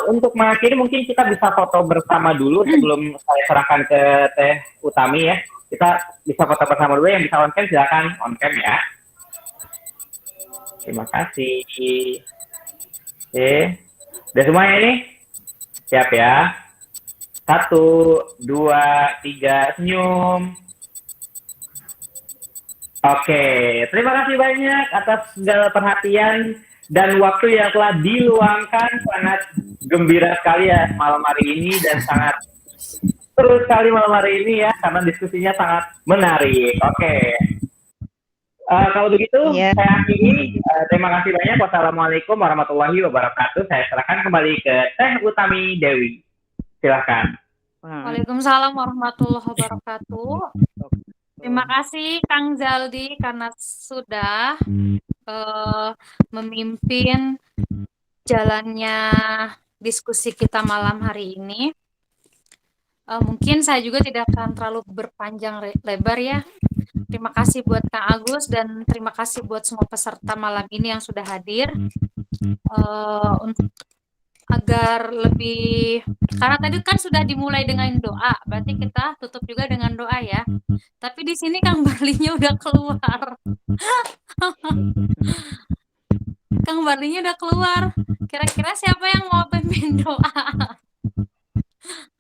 untuk mengakhiri mungkin kita bisa foto bersama dulu sebelum saya serahkan ke Teh Utami ya. Kita bisa foto bersama dulu, yang bisa on cam silakan on cam ya. Terima kasih. Oke, udah semuanya ini? Siap ya. 1, 2, 3, senyum. Oke, terima kasih banyak atas segala perhatian dan waktu yang telah diluangkan. Sangat gembira sekali ya malam hari ini dan sangat seru sekali malam hari ini ya karena diskusinya sangat menarik. Oke, kalau begitu Iya. saya akhiri. Terima kasih banyak. Wassalamualaikum warahmatullahi wabarakatuh. Saya serahkan kembali ke Teh Utami Dewi. Silahkan. Waalaikumsalam warahmatullahi wabarakatuh. Terima kasih Kang Zaldi karena sudah memimpin jalannya diskusi kita malam hari ini. Mungkin saya juga tidak akan terlalu berpanjang lebar ya. Terima kasih buat Kang Agus dan terima kasih buat semua peserta malam ini yang sudah hadir. Untuk agar lebih, karena tadi kan sudah dimulai dengan doa, berarti kita tutup juga dengan doa ya. Tapi di sini Kang Barlinya udah keluar. Kang Barlinya udah keluar. Kira-kira siapa yang mau pimpin doa?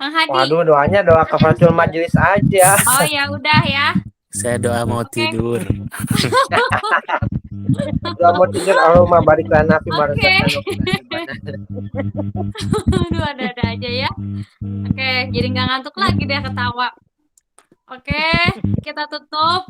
Kang Hadi. Waduh, doanya doa kafaratul majelis aja. Oh ya udah ya. Saya doa mau tidur. Doa mau tidur, Allahumma barik lana fi ma Oke. razaqtana. Aduh, ada-ada aja ya. Oke, jadi nggak ngantuk lagi deh ketawa. Oke, kita tutup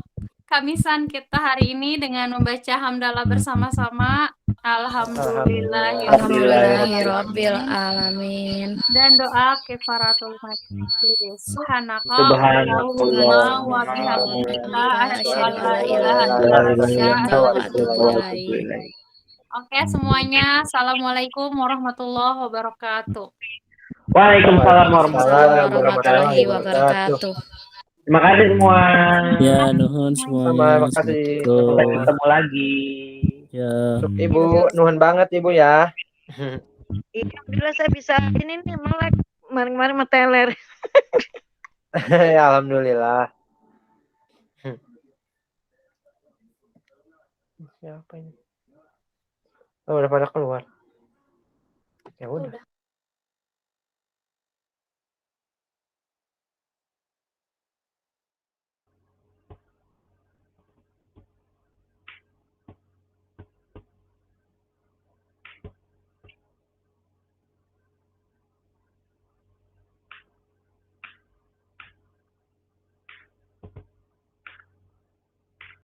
Kamisan kita hari ini dengan membaca hamdalah bersama-sama. Alhamdulillahirabbil alamin. Dan doa kifaratul majlis. Subhanaka Subhanallah. Allahumma wa bihamdika asyhadu an la ilaha illa anta wa atubu ilaik. Oke semuanya, assalamualaikum warahmatullahi wabarakatuh. Waalaikumsalam Warahmatullahi wabarakatuh. Terima kasih semua. Ya, nuhun Sama, semuanya. makasih. Sampai ketemu lagi. Ya. Untuk Ibu, nuhun banget Ibu ya. Iya, alhamdulillah saya bisa ini nih malah kemarin-kemarin meteler. Ya, alhamdulillah. Siapa ini? Oh, udah pada keluar. Ya udah.